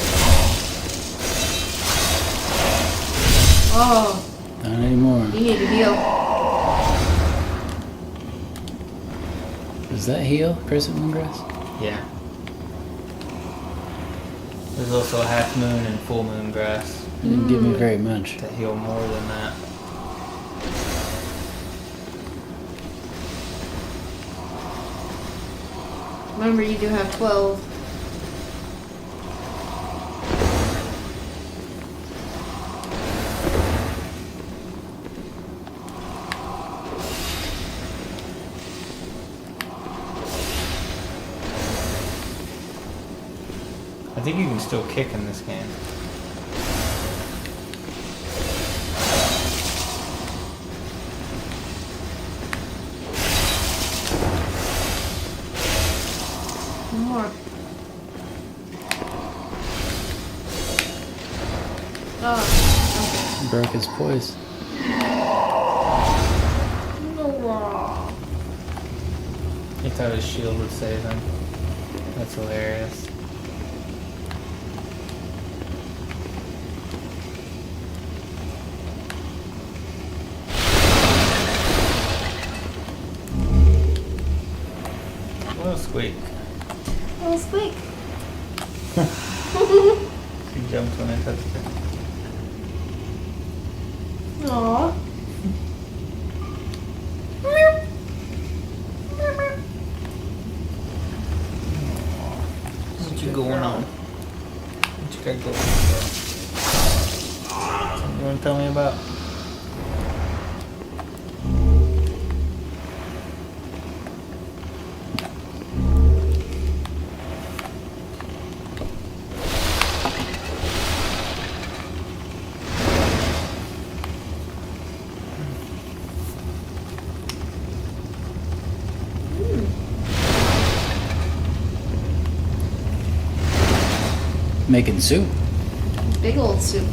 Oh, Not anymore. you need to heal. Does that heal, Crescent Moongrass? Yeah. There's also Half Moon and Full Moon Grass It didn't give me very much. that heal more than that. Remember, you do have 12. I think you can still kick in this game. One more. Oh, Broke his poise. no. He thought his shield would save him. That's hilarious. Well, squeak. Oh, squeak. She jumped when I touched her. Aww. What you going on? What you got going on? Something you want to tell me about? Making soup. Big old soup.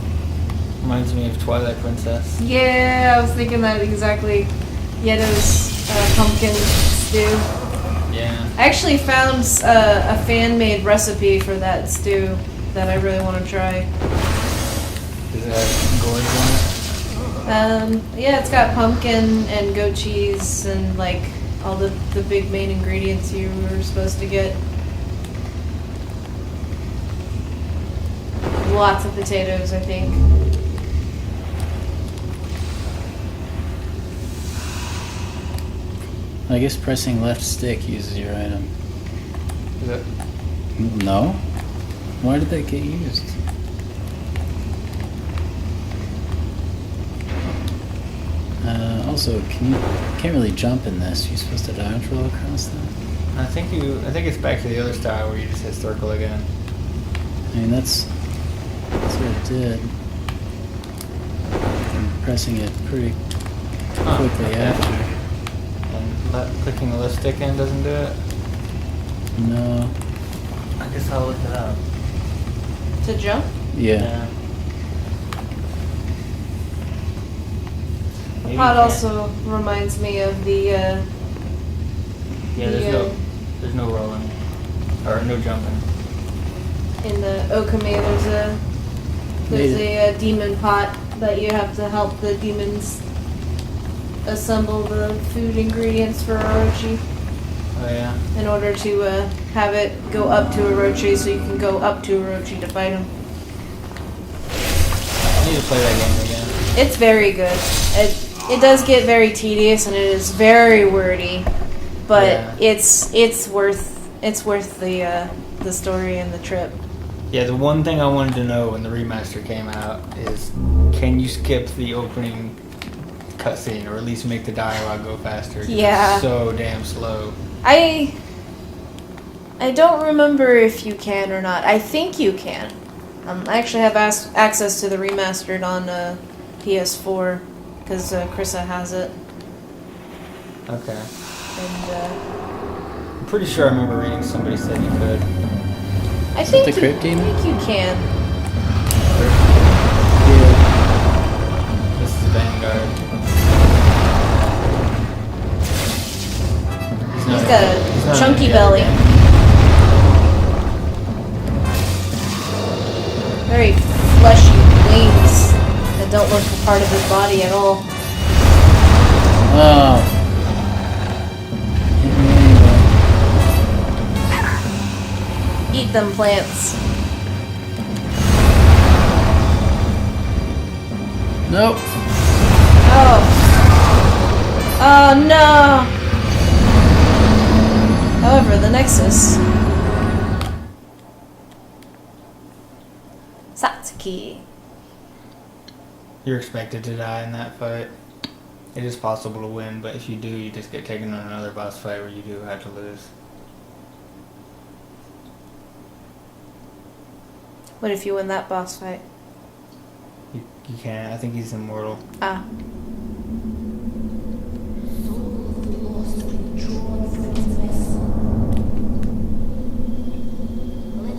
Reminds me of Twilight Princess. Yeah, I was thinking that exactly. Yeto's pumpkin stew. Yeah. I actually found a fan-made recipe for that stew that I really want to try. Does it have gourds in it? Yeah, it's got pumpkin and goat cheese and like all the big main ingredients you were supposed to get. Lots of potatoes, I think. I guess pressing left stick uses your item. Is it? No? Why did that get used? Also, can't really jump in this. You're supposed to dodge roll across that? I think it's back to the other style where you just hit circle again. I mean, that's what it did. I'm pressing it pretty quickly okay. after. And clicking the left stick in doesn't do it? No. I guess I'll look it up. To jump? Yeah. Maybe Pod you also reminds me of the can't. Yeah, there's no rolling. Or no jumping. in the Okami. There's a demon pot that you have to help the demons assemble the food ingredients for Orochi Oh yeah. in order to have it go up to Orochi, so you can go up to Orochi to fight him. I need to play that game again. It's very good. It does get very tedious and it is very wordy, but Yeah. it's worth the story and the trip. Yeah, the one thing I wanted to know when the remaster came out is, can you skip the opening cutscene, or at least make the dialogue go faster? 'Cause Yeah. It's so damn slow. I don't remember if you can or not. I think you can. I actually have access to the remastered on PS4 because Krissa has it, Okay. and I'm pretty sure I remember reading somebody said you could. I Is it think the Crypt Demon? I think you can. This is Vanguard. He's got a not chunky in the belly. other game. Very fleshy wings that don't look a part of his body at all. Oh. Hit me anyway. Eat them plants. Nope. Oh. Oh no. However, the Nexus. Satsuki. You're expected to die in that fight. It is possible to win, but if you do, you just get taken on another boss fight where you do have to lose. What if you win that boss fight? You can't. I think he's immortal. Ah.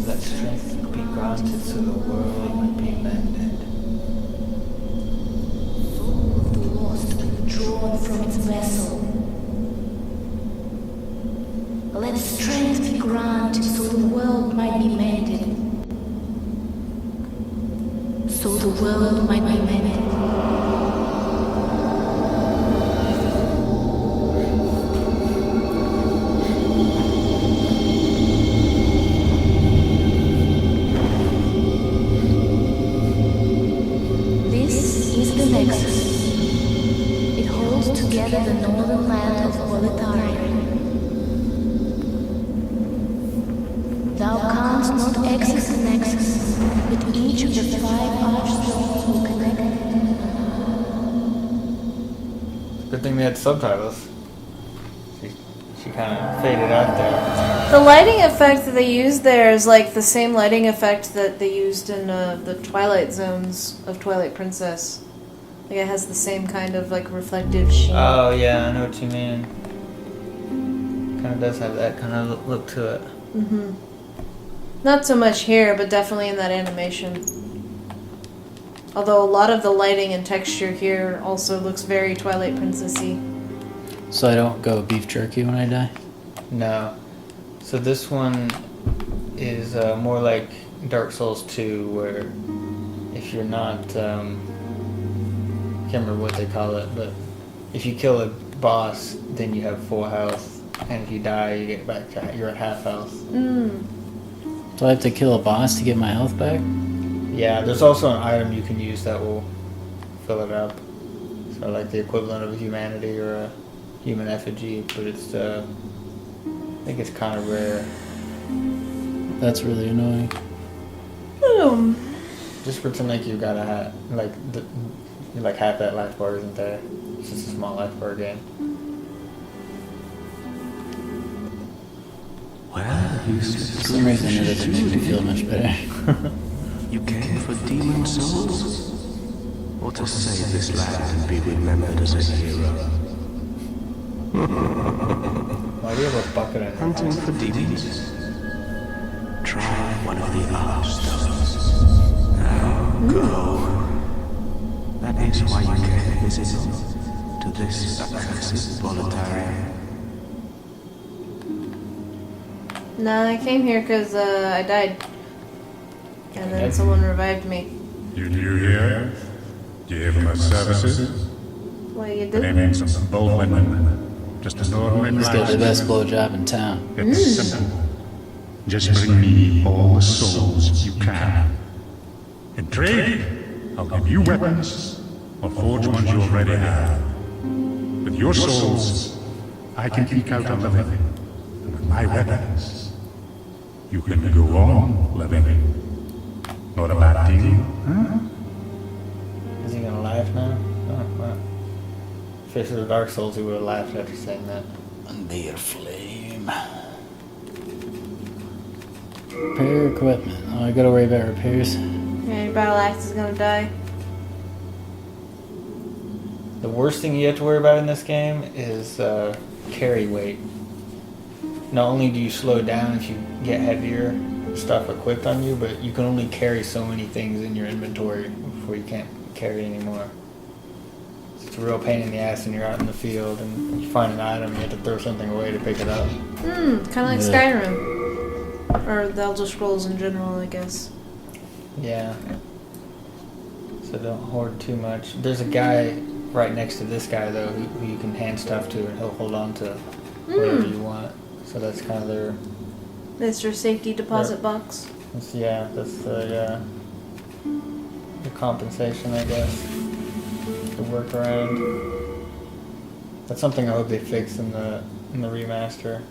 Let strength be granted so the world might be mended. Drawn from its vessel. Let strength be granted so the world might be mended. So the world might be mended. This is the Nexus. It holds together the northern land of Boletaria. Thou canst not access the Nexus, but each of the 5 archstones will connect. Good thing they had subtitles. She kind of faded out there. The lighting effect that they used there is like the same lighting effect that they used in the Twilight Zones of Twilight Princess. Like it has the same kind of like reflective sheen. Oh yeah, I know what you mean. Kind of does have that kind of look to it. Mm-hmm. Not so much here, but definitely in that animation. Although a lot of the lighting and texture here also looks very Twilight Princessy. So I don't go beef jerky when I die? No. So this one is more like Dark Souls 2 where if you're not, can't remember what they call it, but if you kill a boss, then you have full health, and if you die, you get back to, you're at half health. Mm. Do I have to kill a boss to get my health back? Yeah, there's also an item you can use that will fill it up. So like the equivalent of a humanity or a human effigy, but it's, I think it's kind of rare. That's really annoying. Just pretend like you got a hat, like like half that life bar isn't there. It's just a small life bar game. Well, you For some reason it doesn't make me feel much better. You came for demon souls? Or to save this land and be remembered as a hero? Why do you have a bucket in Hunting for demons? Try one of the archstones. Now go. That is why you came visible to this accursed proletariat. Nah, I came here because I died. And then someone revived me. You new here? Give my services? What you The do? name's Bowman. Just an ordinary He's got the best blacksmith. blowjob in town. It's simple. Just bring me all the souls you can. In trade, I'll give you weapons, or forge ones you already have. With your souls, I can eke out a living. And with my weapons, you can go on living. Not a bad deal, huh? Is he gonna laugh now? Oh, wow. Face of the Dark Souls, he would have laughed after saying that. Dear flame. Repair equipment. Oh, I gotta worry about repairs. Yeah, your battle axe is gonna die. The worst thing you have to worry about in this game is carry weight. Not only do you slow down if you get heavier stuff equipped on you, but you can only carry so many things in your inventory before you can't carry anymore. It's a real pain in the ass when you're out in the field and you find an item, you have to throw something away to pick it up. Kind of like Yeah. Skyrim. Or the Elder Scrolls in general, I guess. Yeah. So don't hoard too much. There's a guy right next to this guy though who you can hand stuff to and he'll hold on to whatever you want. So that's kind of their, That's your safety deposit Yeah. box. that's the compensation, I guess. The workaround. That's something I hope they fix in the remaster.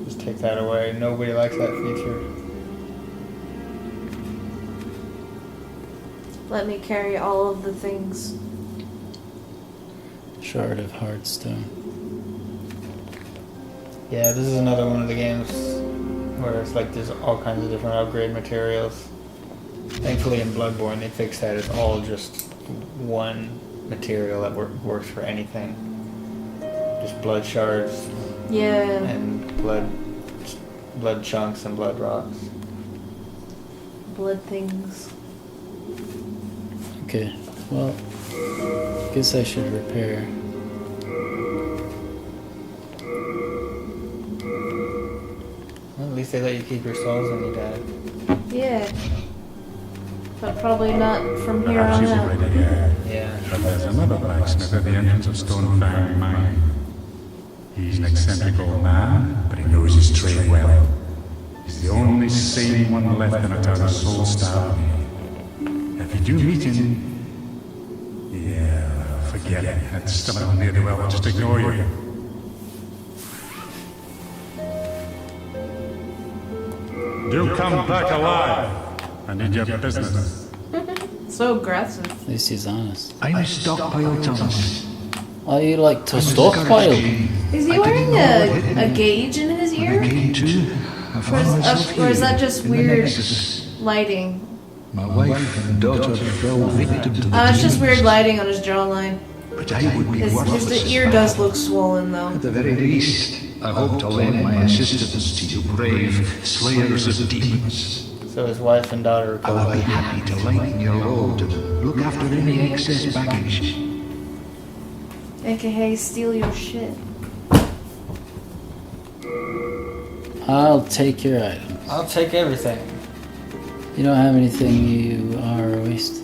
Just take that away. Nobody likes that feature. Let me carry all of the things. Shard of Heartstone. Yeah, this is another one of the games where it's like there's all kinds of different upgrade materials. Thankfully in Bloodborne they fixed that. It's all just one material that works for anything. Just blood shards Yeah. and blood chunks and blood rocks. Blood things. Okay, well, guess I should repair. Well, at least they let you keep your souls when you died. Yeah. But probably not from here Perhaps on he's out. already here. Yeah. But there's another blacksmith at the entrance of Stonefang Mine. He's an eccentric old man, but he knows his trade well. He's the only sane one left in a town of Soulstar. If you do meet him, yeah, forget it. That stomach near the well will just ignore you. Do come back alive. I need your business. So aggressive. At least he's honest. I'm Stockpile Thomas. Oh, you like to stockpile? Is he wearing a gauge in his ear? Came to. I found myself Or is that here just in the weird Nexus. lighting? My wife and daughter fell victim to the It's just weird demons, lighting on his jawline. but I would be His worthless. the ear does look swollen though. At the very least, I hope to lend my assistance to you brave slayers of demons. So his wife and daughter are I will be cool. happy to lighten your load and look after any excess baggage. AKA steal your shit. I'll take your items. I'll take everything. You don't have anything, you are a waste.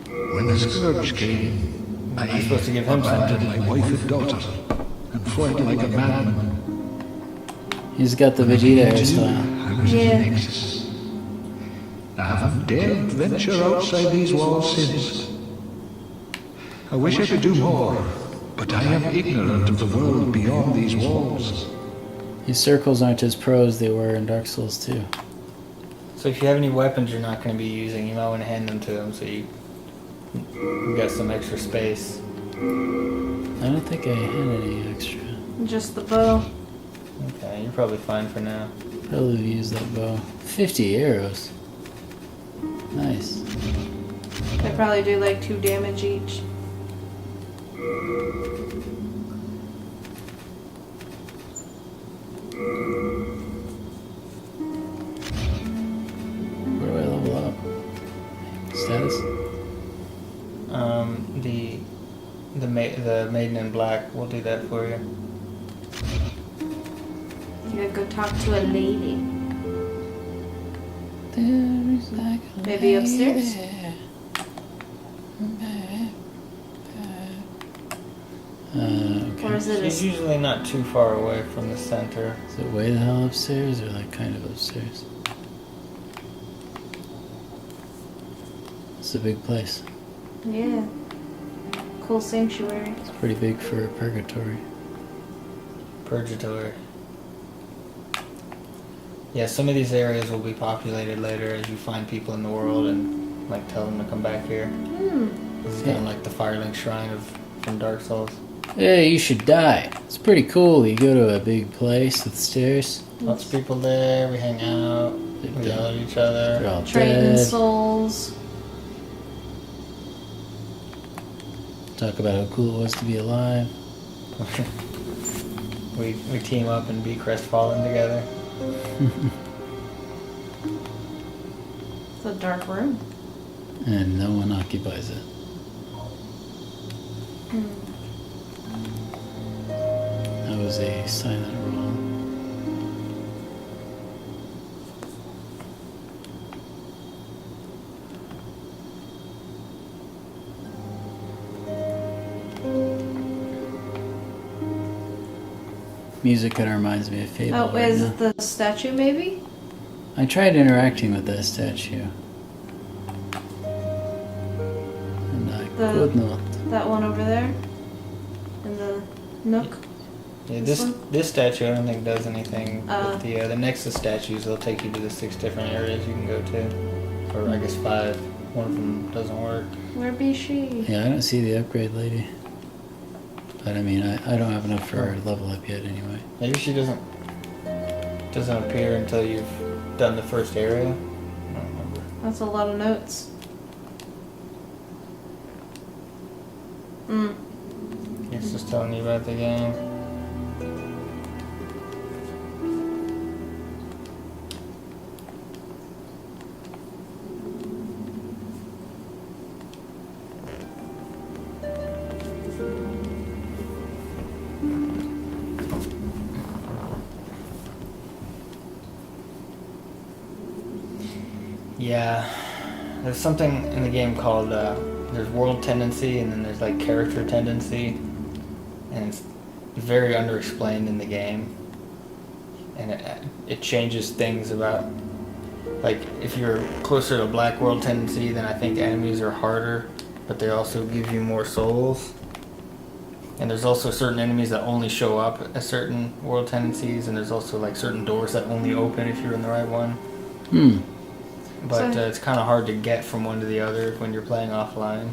When the scourge came, I'm supposed to give him abandoned something. my wife and daughter and fled like a madman. He's got the Vegeta hairstyle. I was Yeah. in Nexus. I haven't dared venture outside these walls since. I wish I could do more, but I am ignorant of the world beyond these walls. These circles aren't as pro as they were in Dark Souls 2. So if you have any weapons you're not going to be using, you might want to hand them to him so you got some extra space. I don't think I had any extra. Just the bow. Okay, you're probably fine for now. Probably use that bow. 50 arrows. Nice. They probably do like 2 damage each. Where do I level up? Status? The Maiden in Black will do that for you. You gotta go talk to a lady. There is like a Maybe upstairs? Okay. Or is it She's a... usually not too far away from the center. Is it way the hell upstairs or like kind of upstairs? It's a big place. Yeah. Cool sanctuary. It's pretty big for a purgatory. Purgatory. Yeah, some of these areas will be populated later as you find people in the world and like tell them to come back here. This is kind of like the Firelink Shrine from Dark Souls. Hey, you should die. It's pretty cool. You go to a big place with stairs. Lots of people there. We hang out. We yell at each other. They're all Trading dead. souls. Talk about how cool it was to be alive. we team up and beat Crestfallen together. It's a dark room. And no one occupies it. That was a silent roll. Music kind of reminds me of Fable. Oh, right is now. it the statue maybe? I tried interacting with that statue. And I The- could not. That one over there? In the nook? Yeah, This this one? statue I don't think does anything. Oh. With the Nexus statues, they'll take you to the 6 different areas you can go to, or I guess 5. One of them doesn't work. Where be she? Yeah, I don't see the upgrade lady. But I mean, I don't have enough for her to level up yet anyway. Maybe she doesn't appear until you've done the first area. I don't remember. That's a lot of notes. It's just telling you about the game. Yeah, there's something in the game called there's world tendency and then there's like character tendency, and it's very underexplained in the game, and it changes things about, like, if you're closer to black world tendency, then I think enemies are harder, but they also give you more souls. And there's also certain enemies that only show up at certain world tendencies, and there's also like certain doors that only open if you're in the right one. But So- it's kind of hard to get from one to the other when you're playing offline,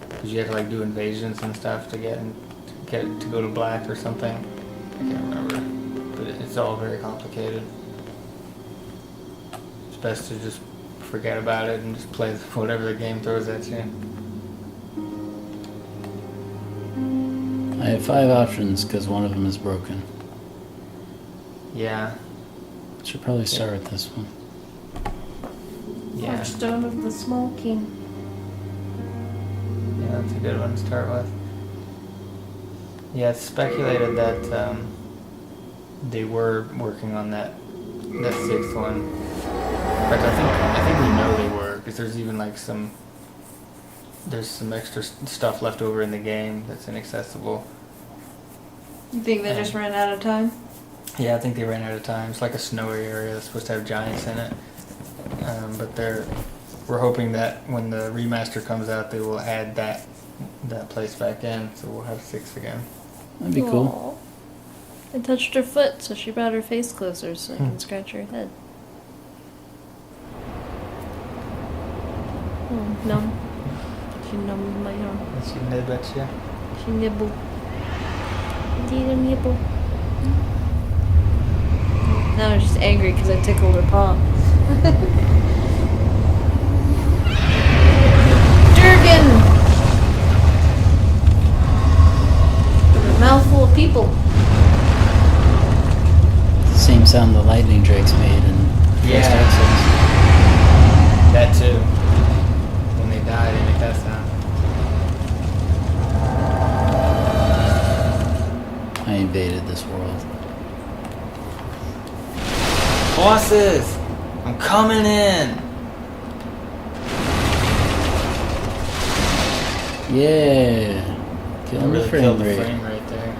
because you have to like do invasions and stuff to get to go to black or something. I can't remember, but it's all very complicated. It's best to just forget about it and just play whatever the game throws at you. I have 5 options because one of them is broken. Yeah, Should probably start with this one. yeah, Stone of the Smoking. yeah. That's a good one to start with. Yeah, it's speculated that they were working on that that 6th one. In fact, I think we know they were, because there's even like there's some extra stuff left over in the game that's inaccessible. You think they just ran out of time? Yeah, I think they ran out of time. It's like a snowy area that's supposed to have giants in it. But we're hoping that when the remaster comes out, they will add that place back in, so we'll have 6 again. That'd be cool. Aw. I touched her foot, so she brought her face closer so I can scratch her head. Oh, no. She numbed my arm. And she nib at you. She nibbled. Did a nibble. Now I'm just angry because I tickled her paw. Durgan! A mouthful of people. Same sound the lightning drakes made in First Dark Souls. That too. When they die, they make that sound. I invaded this world. Bosses! I'm coming in! Yeah. I Killing the really frame killed the rate. frame right there.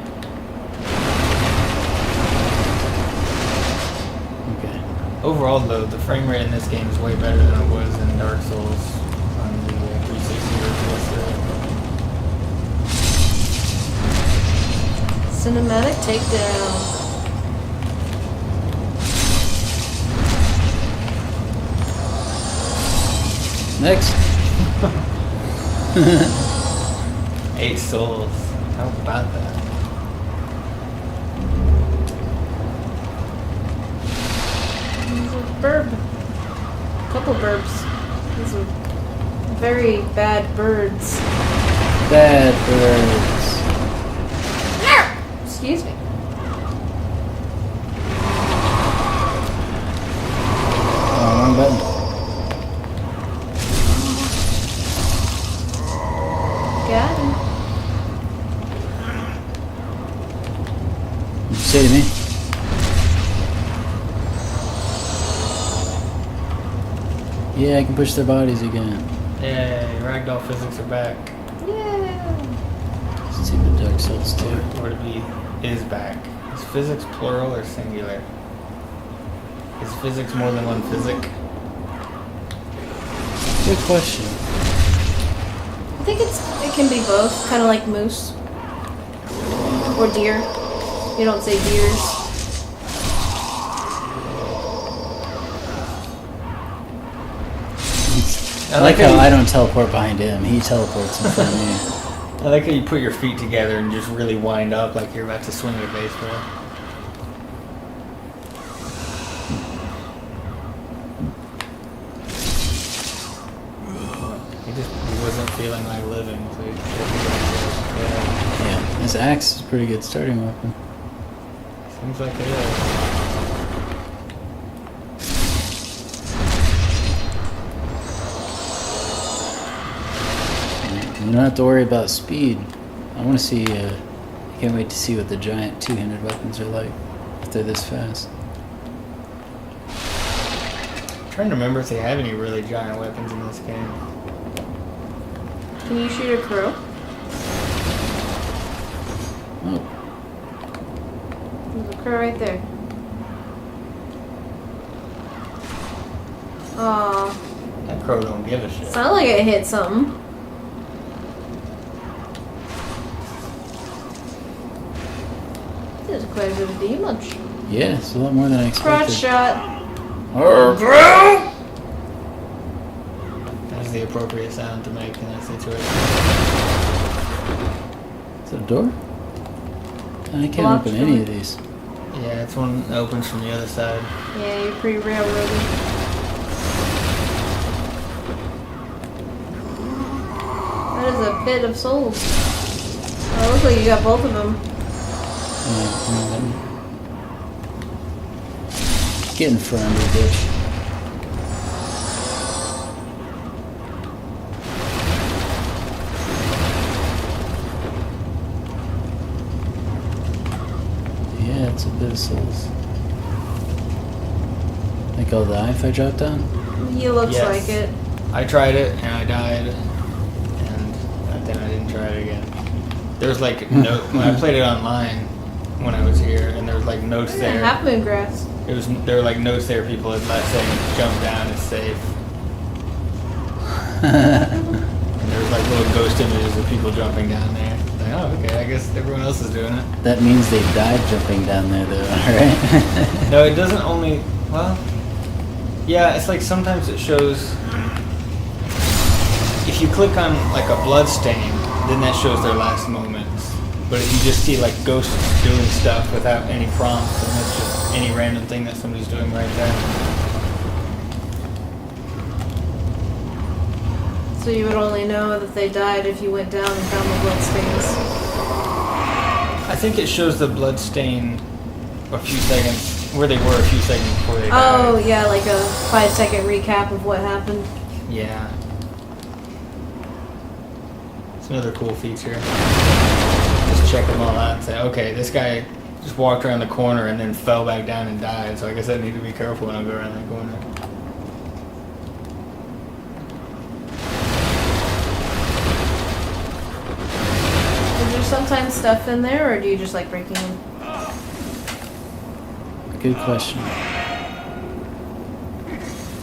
Okay. Overall, though, the frame rate in this game is way better than it was in Dark Souls on the 360 or Cinematic takedown. Next. 8 souls. How about that? There's a burb. Couple burbs. These are very bad birds. Bad birds. Excuse me. Oh, wrong button. Got him. What'd you say to me? Yeah, I can push their bodies again. Yay, ragdoll physics are back. Yeah. Let's see the Dark Souls 2. Or to be is back. Is physics plural or singular? Is physics more than one physic? Good question. I think it can be both, kind of like moose or deer. You don't say deers. I like how I don't teleport behind him. He teleports in front of me. I like how you put your feet together and just really wind up like you're about to swing a baseball. He wasn't feeling like living, so he Yeah, his axe is a pretty good starting weapon. seems like it is. You don't have to worry about speed. I want to see, I can't wait to see what the giant two-handed weapons are like, if they're this fast. I'm trying to remember if they have any really giant weapons in this game. Can you shoot a crow? Oh, There's a crow right there. Aw, That crow don't give a shit. sounded like it hit something. There's quite a bit of damage. yeah, it's a lot more than I Crotch expected. shot. That's the appropriate sound to make in that situation. Is that a door? I can't Locked open any door. of these. Yeah, it's one that opens from the other side. Yeah, you're pretty railroaded. That is a pit of souls. Oh, it looks like you got both of them. Yeah, wrong button. Get in front of me, bitch. Yeah, it's a bit of souls. Like I'll die if I drop down? He looks Yes. like it. I tried it and I died, and then I didn't try it again. There was like no when I played it online when I was here, and there was like notes Yeah, there. half moon grass. There were like notes there. People had left saying jump down is safe. And there was like little ghost images of people jumping down there. Like, oh, okay, I guess everyone else is doing it. That means they died jumping down there, though, right? No, it doesn't only. Well, yeah, it's like sometimes it shows. If you click on like a blood stain, then that shows their last moments. But if you just see like ghosts doing stuff without any prompts, then it's just any random thing that somebody's doing right there. So you would only know that they died if you went down and found the bloodstains. I think it shows the blood stain a few seconds where they were a few seconds before they died. Oh, yeah, like a 5-second recap of what happened. Yeah. It's another cool feature. Just check them all out and say, okay, this guy just walked around the corner and then fell back down and died, so I guess I need to be careful when I go around that corner. Is there sometimes stuff in there, or do you just like breaking them? Good question.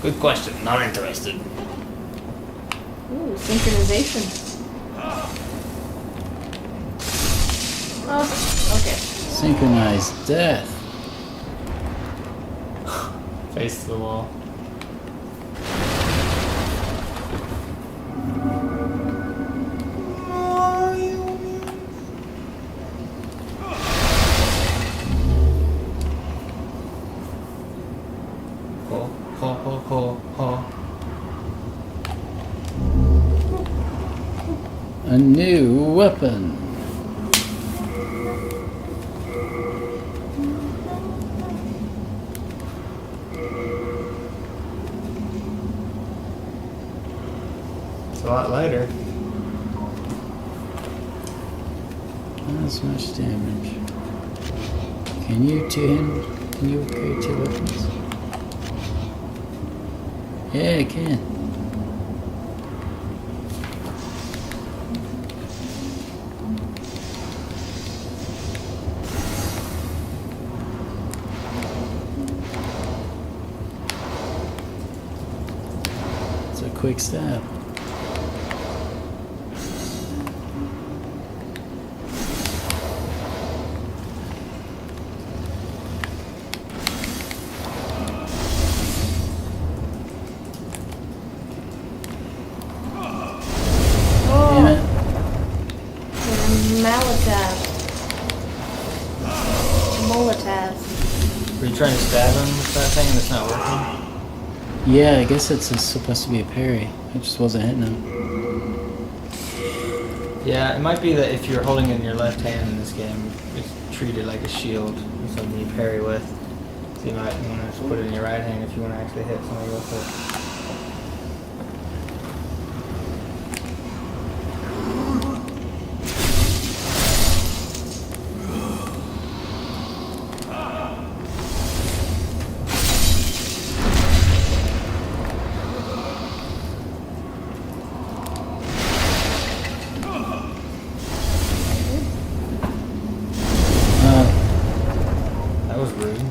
Good question. Not interested. Ooh, synchronization. Oh, okay. Synchronized death. Face to the wall. A new weapon. It's a lot lighter. Not as much damage. Can you upgrade 2 weapons? Yeah, I can. It's a quick stab. Damn it. Molotov. Molotov. Were you trying to stab him with that thing and it's not working? Yeah, I guess it's supposed to be a parry. I just wasn't hitting him. Yeah, it might be that if you're holding it in your left hand in this game, it's treated like a shield or something you parry with. So you might want to put it in your right hand if you want to actually hit somebody with it. That was rude.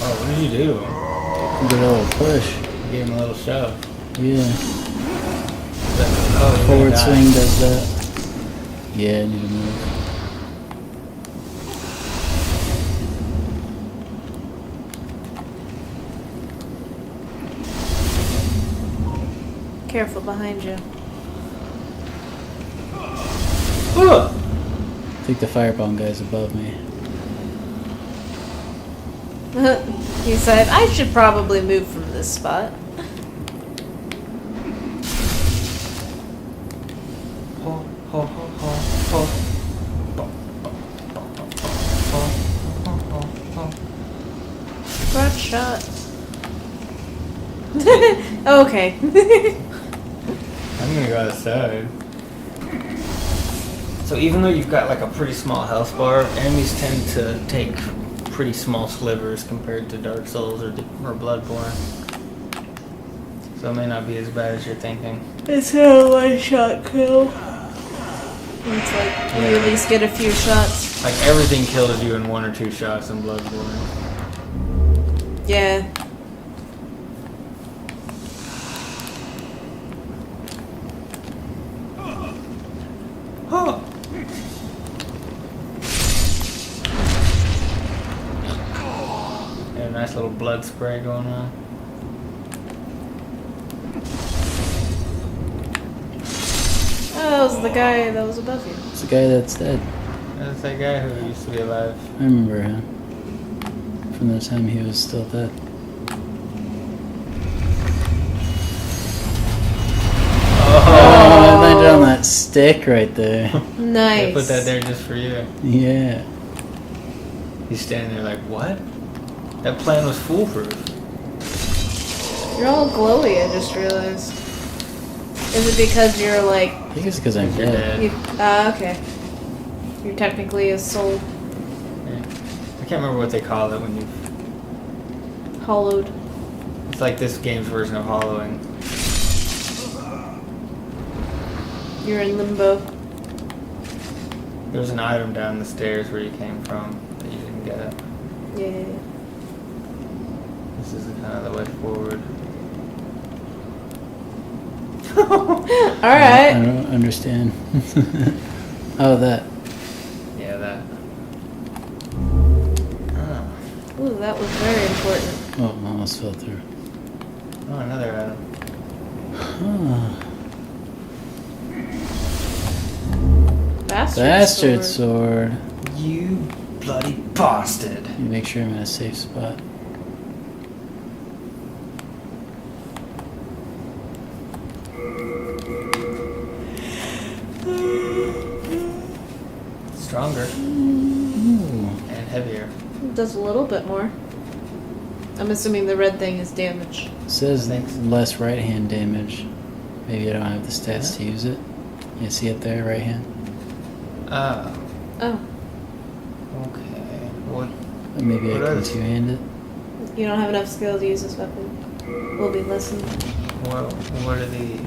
Oh, what did you do? Good old push. You gave him a little shove. Yeah. Oh, you're Forward gonna die. swing does that. Yeah, I need to move. Careful behind you. Ugh! I think the firebomb guy's above me. He said, I should probably move from this spot. Ho, ho, ho, ho, ho. Crotch shot. Okay. I'm gonna go outside. So So even though you've got like a pretty small health bar, enemies tend to take pretty small slivers compared to Dark Souls or Bloodborne. So it may not be as bad as you're thinking. It's a one-shot kill. It's like you at least get a few shots. Like everything kills you in 1 or 2 shots in Bloodborne. Yeah. Huh. Yeah, nice little blood spray going on. Oh, that was the guy that was above you. It's the guy that's dead. That's that guy who used to be alive. I remember him. From the time he was still dead. Oh, I landed on that stick right there. Nice. I put that there just for you. Yeah. He's standing there like, what? That plan was foolproof. You're all glowy, I just realized. Is it because you're like... I think it's because I'm You're dead. dead. Okay. You're technically a soul Yeah. I can't remember what they call it when you... hollowed. It's like this game's version of hollowing. You're in limbo. There's an item down the stairs where you came from that you didn't get. Yeah. This is kind of the way forward. All I right. don't understand. Oh, that. Yeah, that. Oh, Ooh, that was very important. Oh, almost fell through. oh another item. Huh. Bastard Bastard sword. You bloody bastard. You make sure I'm in a safe spot. Stronger. Ooh. And heavier. It does a little bit more. I'm assuming the red thing is damage. It says Thanks. less right hand damage. Maybe I don't have the stats to use it. You see it there, right hand? Oh, Oh, okay. What? Or maybe What I can is- two-hand it. you don't have enough skill to use this weapon. We'll be listened. What are the...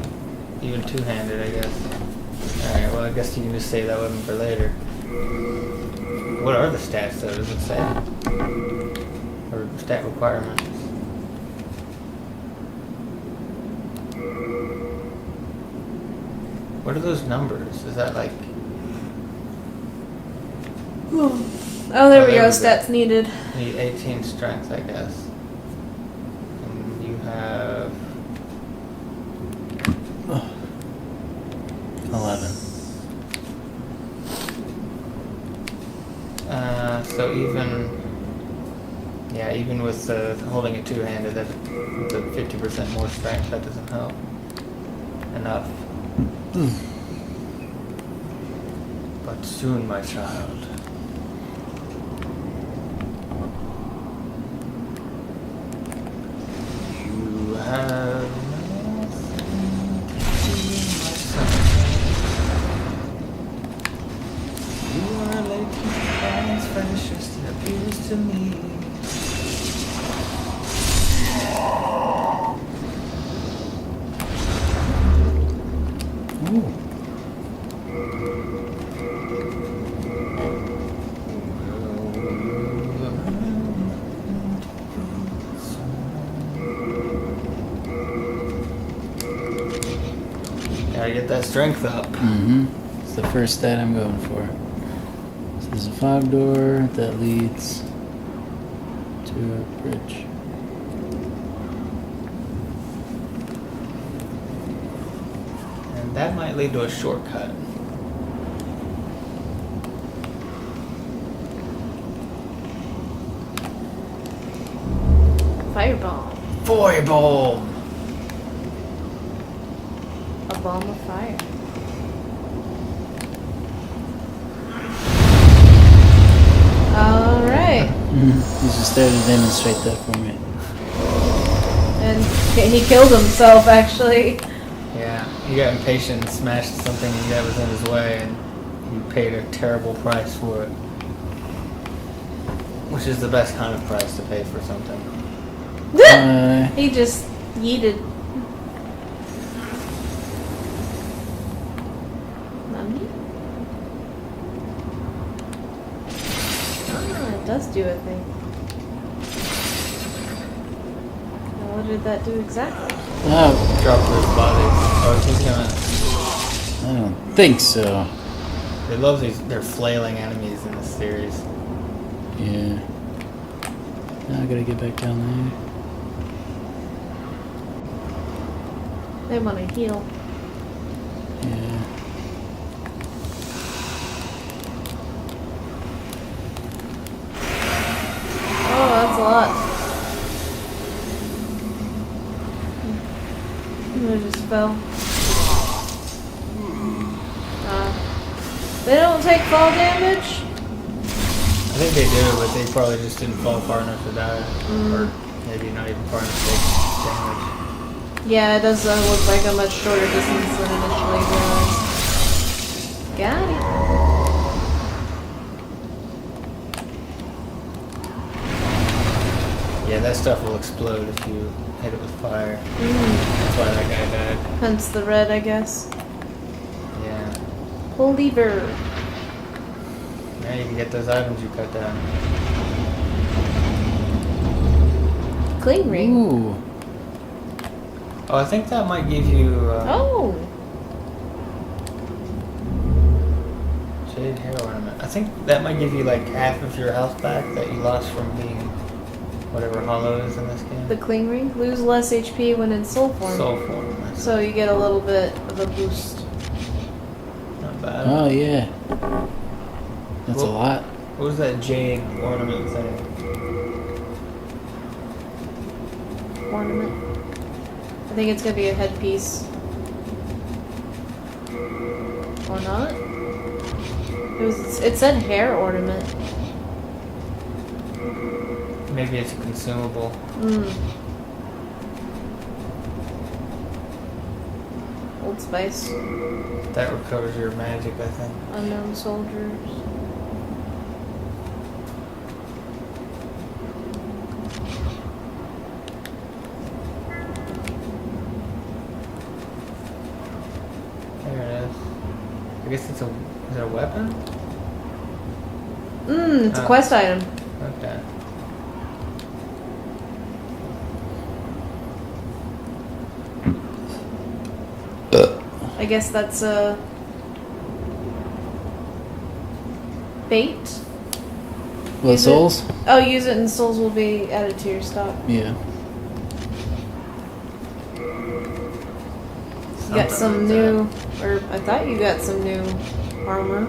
Even two-handed, I guess. Alright, well I guess you can just save that weapon for later. What are the stats though, does it say? Or stat requirements? What are those numbers? Is that like... Oh, there we there go. we go. Stats needed. Need 18 strength, I guess. And you have... 11. So even... Yeah, even with holding it two-handed, that with the 50% more strength, that doesn't help. Enough. But soon, my child. You have nothing to fear, my son. You are like as fascist, it appears to me. Ooh. Gotta get that strength up. Mm-hmm. It's the first stat I'm going for. So there's a fog door that leads to a bridge. And that might lead to a shortcut. Fireball. Fireball! A bomb of fire. All right. He's just there to demonstrate that for me. And he killed himself, actually. Yeah, he got impatient and smashed something that was in his way, and you paid a terrible price for it. Which is the best kind of price to pay for something. He just yeeted. Nani? Ah, it does do a thing. Now what did that do exactly? Oh, Drop those bodies. Oh, he's gonna. I don't think so. They love they're flailing enemies in this series. Yeah. Now I gotta get back down They want to heal. there. Yeah. Oh, that's a lot. I just fell. They don't take fall damage? I think they do, but they probably just didn't fall far enough to die. Or maybe not even far enough to take damage. Yeah, it does look like a much shorter distance than initially realized. Got it. Yeah, that stuff will explode if you hit it with fire. That's why that guy died. Hence the red, I guess. Yeah. Pull lever. Now you can get those items you cut down. Cling ring. Ooh. Oh, I think that might give you Oh. shade hair ornament. I think that might give you like half of your health back that you lost from being whatever hollow is in this game. The cling ring. Lose less HP when in soul form. Soul form. That's So you get a little bit of a boost. not bad. Oh yeah. That's a Well- lot. What was that jade ornament thing? Ornament. I think it's gonna be a headpiece. Or not? It said hair ornament. Maybe it's a consumable. Old Spice. That recovers your magic, I think. Unknown soldiers. There it is. I guess is it a weapon? It's a quest item. Okay. I guess that's a bait. Well, Use it. souls? Oh, use it and souls will be added to your stock. Yeah. You got some new, or I thought you got some new armor.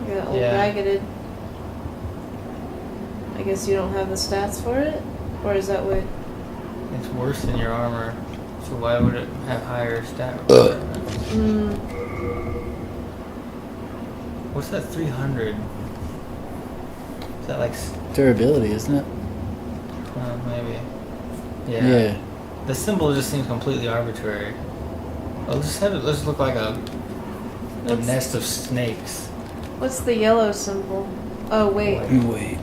You got old Yeah. ragged. I guess you don't have the stats for it? Or is that what? It's worse than your armor, so why would it have higher stat requirements? What's that 300? Is that like, Durability, isn't it? maybe. Yeah. Yeah. The symbol just seems completely arbitrary. Let's look like a What's- nest of snakes. What's the yellow symbol? Oh, wait. Wait.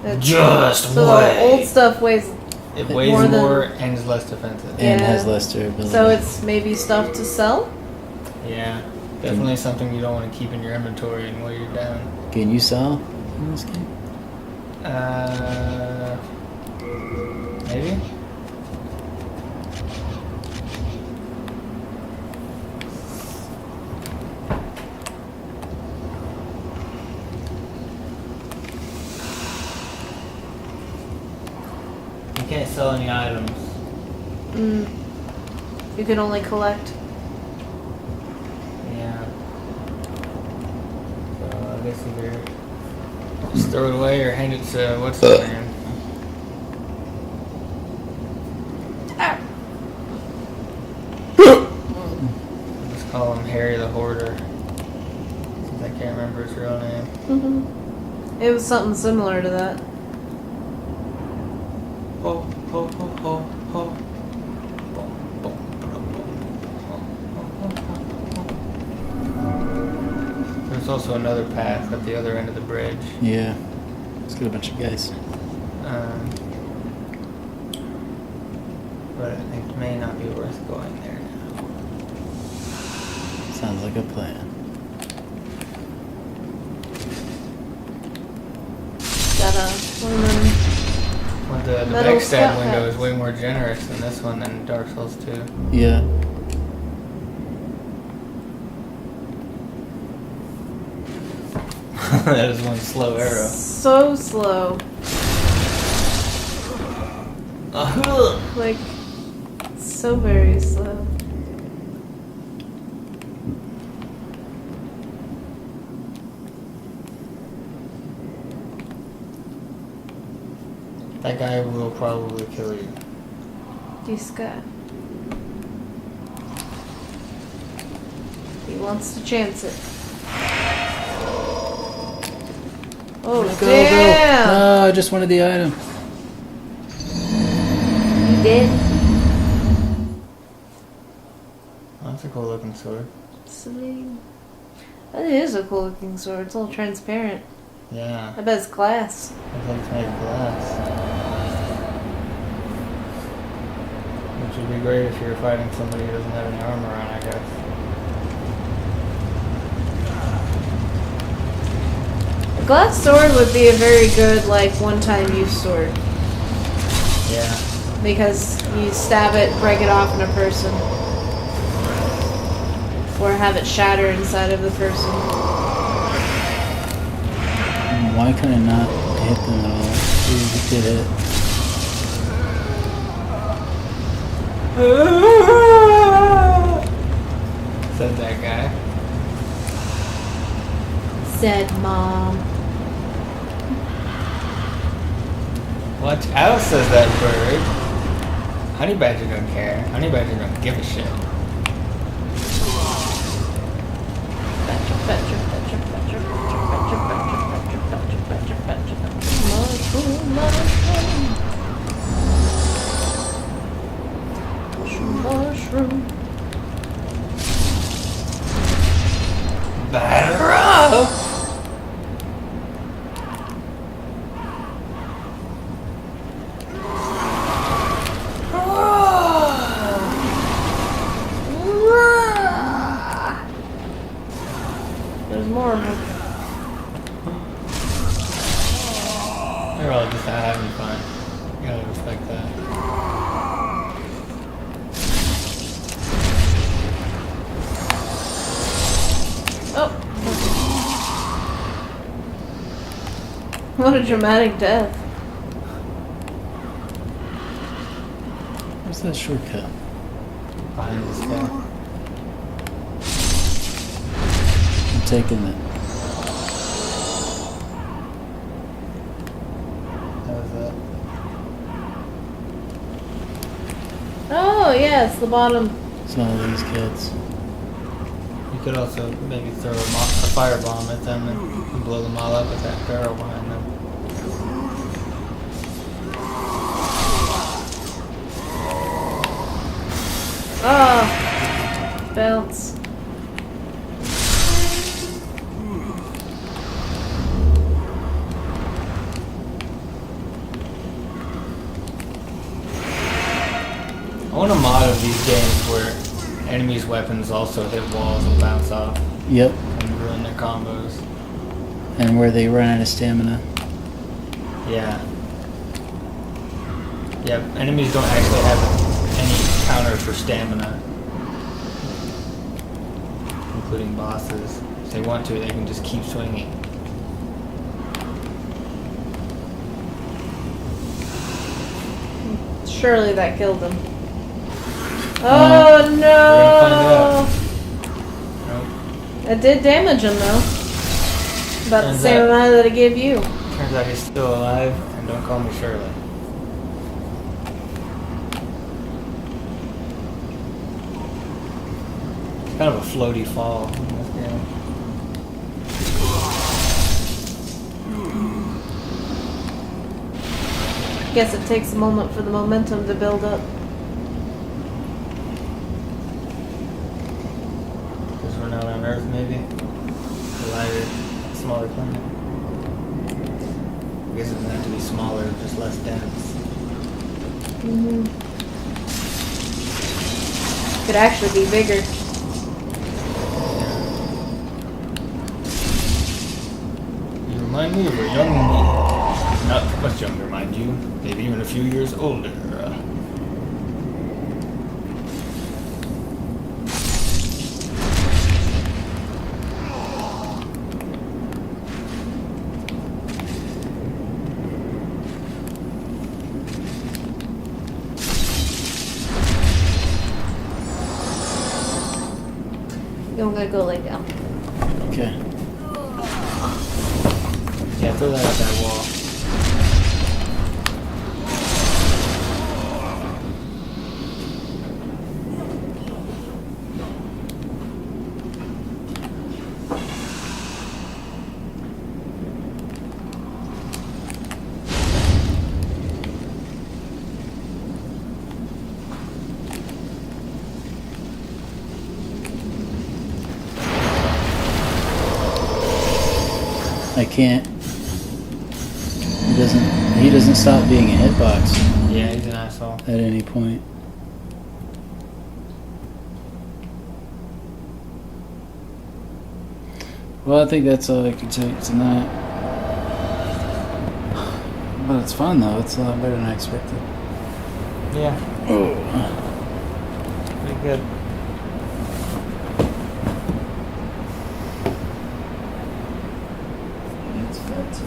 That's- Just so wait. the old stuff weighs. It weighs More than- more and is less defensive. Yeah. And has less durability. So it's maybe stuff to sell? Yeah. Definitely something you don't want to keep in your inventory and while you're down. Can you sell in this game? Maybe? You can't sell any items. You can only collect. Yeah. So I guess either just throw it away or hand it to what's his name. Let's call him Harry the Hoarder. Since I can't remember his real name. It was something similar to that. Ho ho ho ho ho. Boom, boom, boom, boom, boom, boom, boom, boom. also another path at the other end of the bridge. Yeah. Let's get a bunch of guys. But I think it may not be worth going there now. Sounds like a plan. Got one of them. Well, the Metal backstab scout window hats. is way more generous than this one than Dark Souls 2. Yeah. That is one slow arrow. So slow. Like, so very slow. That guy will probably kill you. This guy. He wants to chance it. Oh, Go, damn! go. No, I just wanted the item. You did? Oh, that's a cool looking sword. Sweet. That is a cool looking sword. It's all transparent. Yeah, I bet it's glass. looks like it's made of glass. Which would be great if you're fighting somebody who doesn't have any armor on, I guess. A glass sword would be a very good, like, one-time use sword. Yeah. Because you stab it, break it off in a person. Or have it shatter inside of the person. Why can I not hit them at all? You did it. Said that guy. Said mom. Watch out, says that bird. Honey Badger don't care. Honey Badger don't give a shit. Mushroom, mushroom. Batter up! There's more of them. They're all just not having fun. You gotta respect that. Oh. What a dramatic death. What's that shortcut? Behind this guy. I'm taking it. That was that. Oh, yeah, it's the bottom. It's all these kids. You could also maybe throw a firebomb at them and blow them all up with that barrel behind them. Oh, bounce. I want a mod of these games where enemies' weapons also hit walls and bounce off Yep. and ruin their combos. And where they run out of stamina. Yeah. Yep, enemies don't actually have any counter for stamina. Including bosses. If they want to, they can just keep swinging. Surely that killed him. Oh no! Nope. It did damage him though. About the Turns same out- amount that it gave you. Turns out he's still alive, and don't call me Shirley. It's kind of a floaty fall in this game. Guess it takes a moment for the momentum to build up. Because we're not on Earth, maybe? Or lighter, smaller planet. I guess it's meant to be smaller, just less dense. Could actually be bigger. You remind me of a young me. Not much younger, mind you. Maybe even a few years older. I'm gonna go lay down. Okay. Yeah, throw that at that wall. I can't. He doesn't stop being a hitbox Yeah, he's an asshole. at any point. Well, I think that's all I can take tonight. But it's fun though. It's a lot better than I expected. Yeah, Oh. pretty good. It's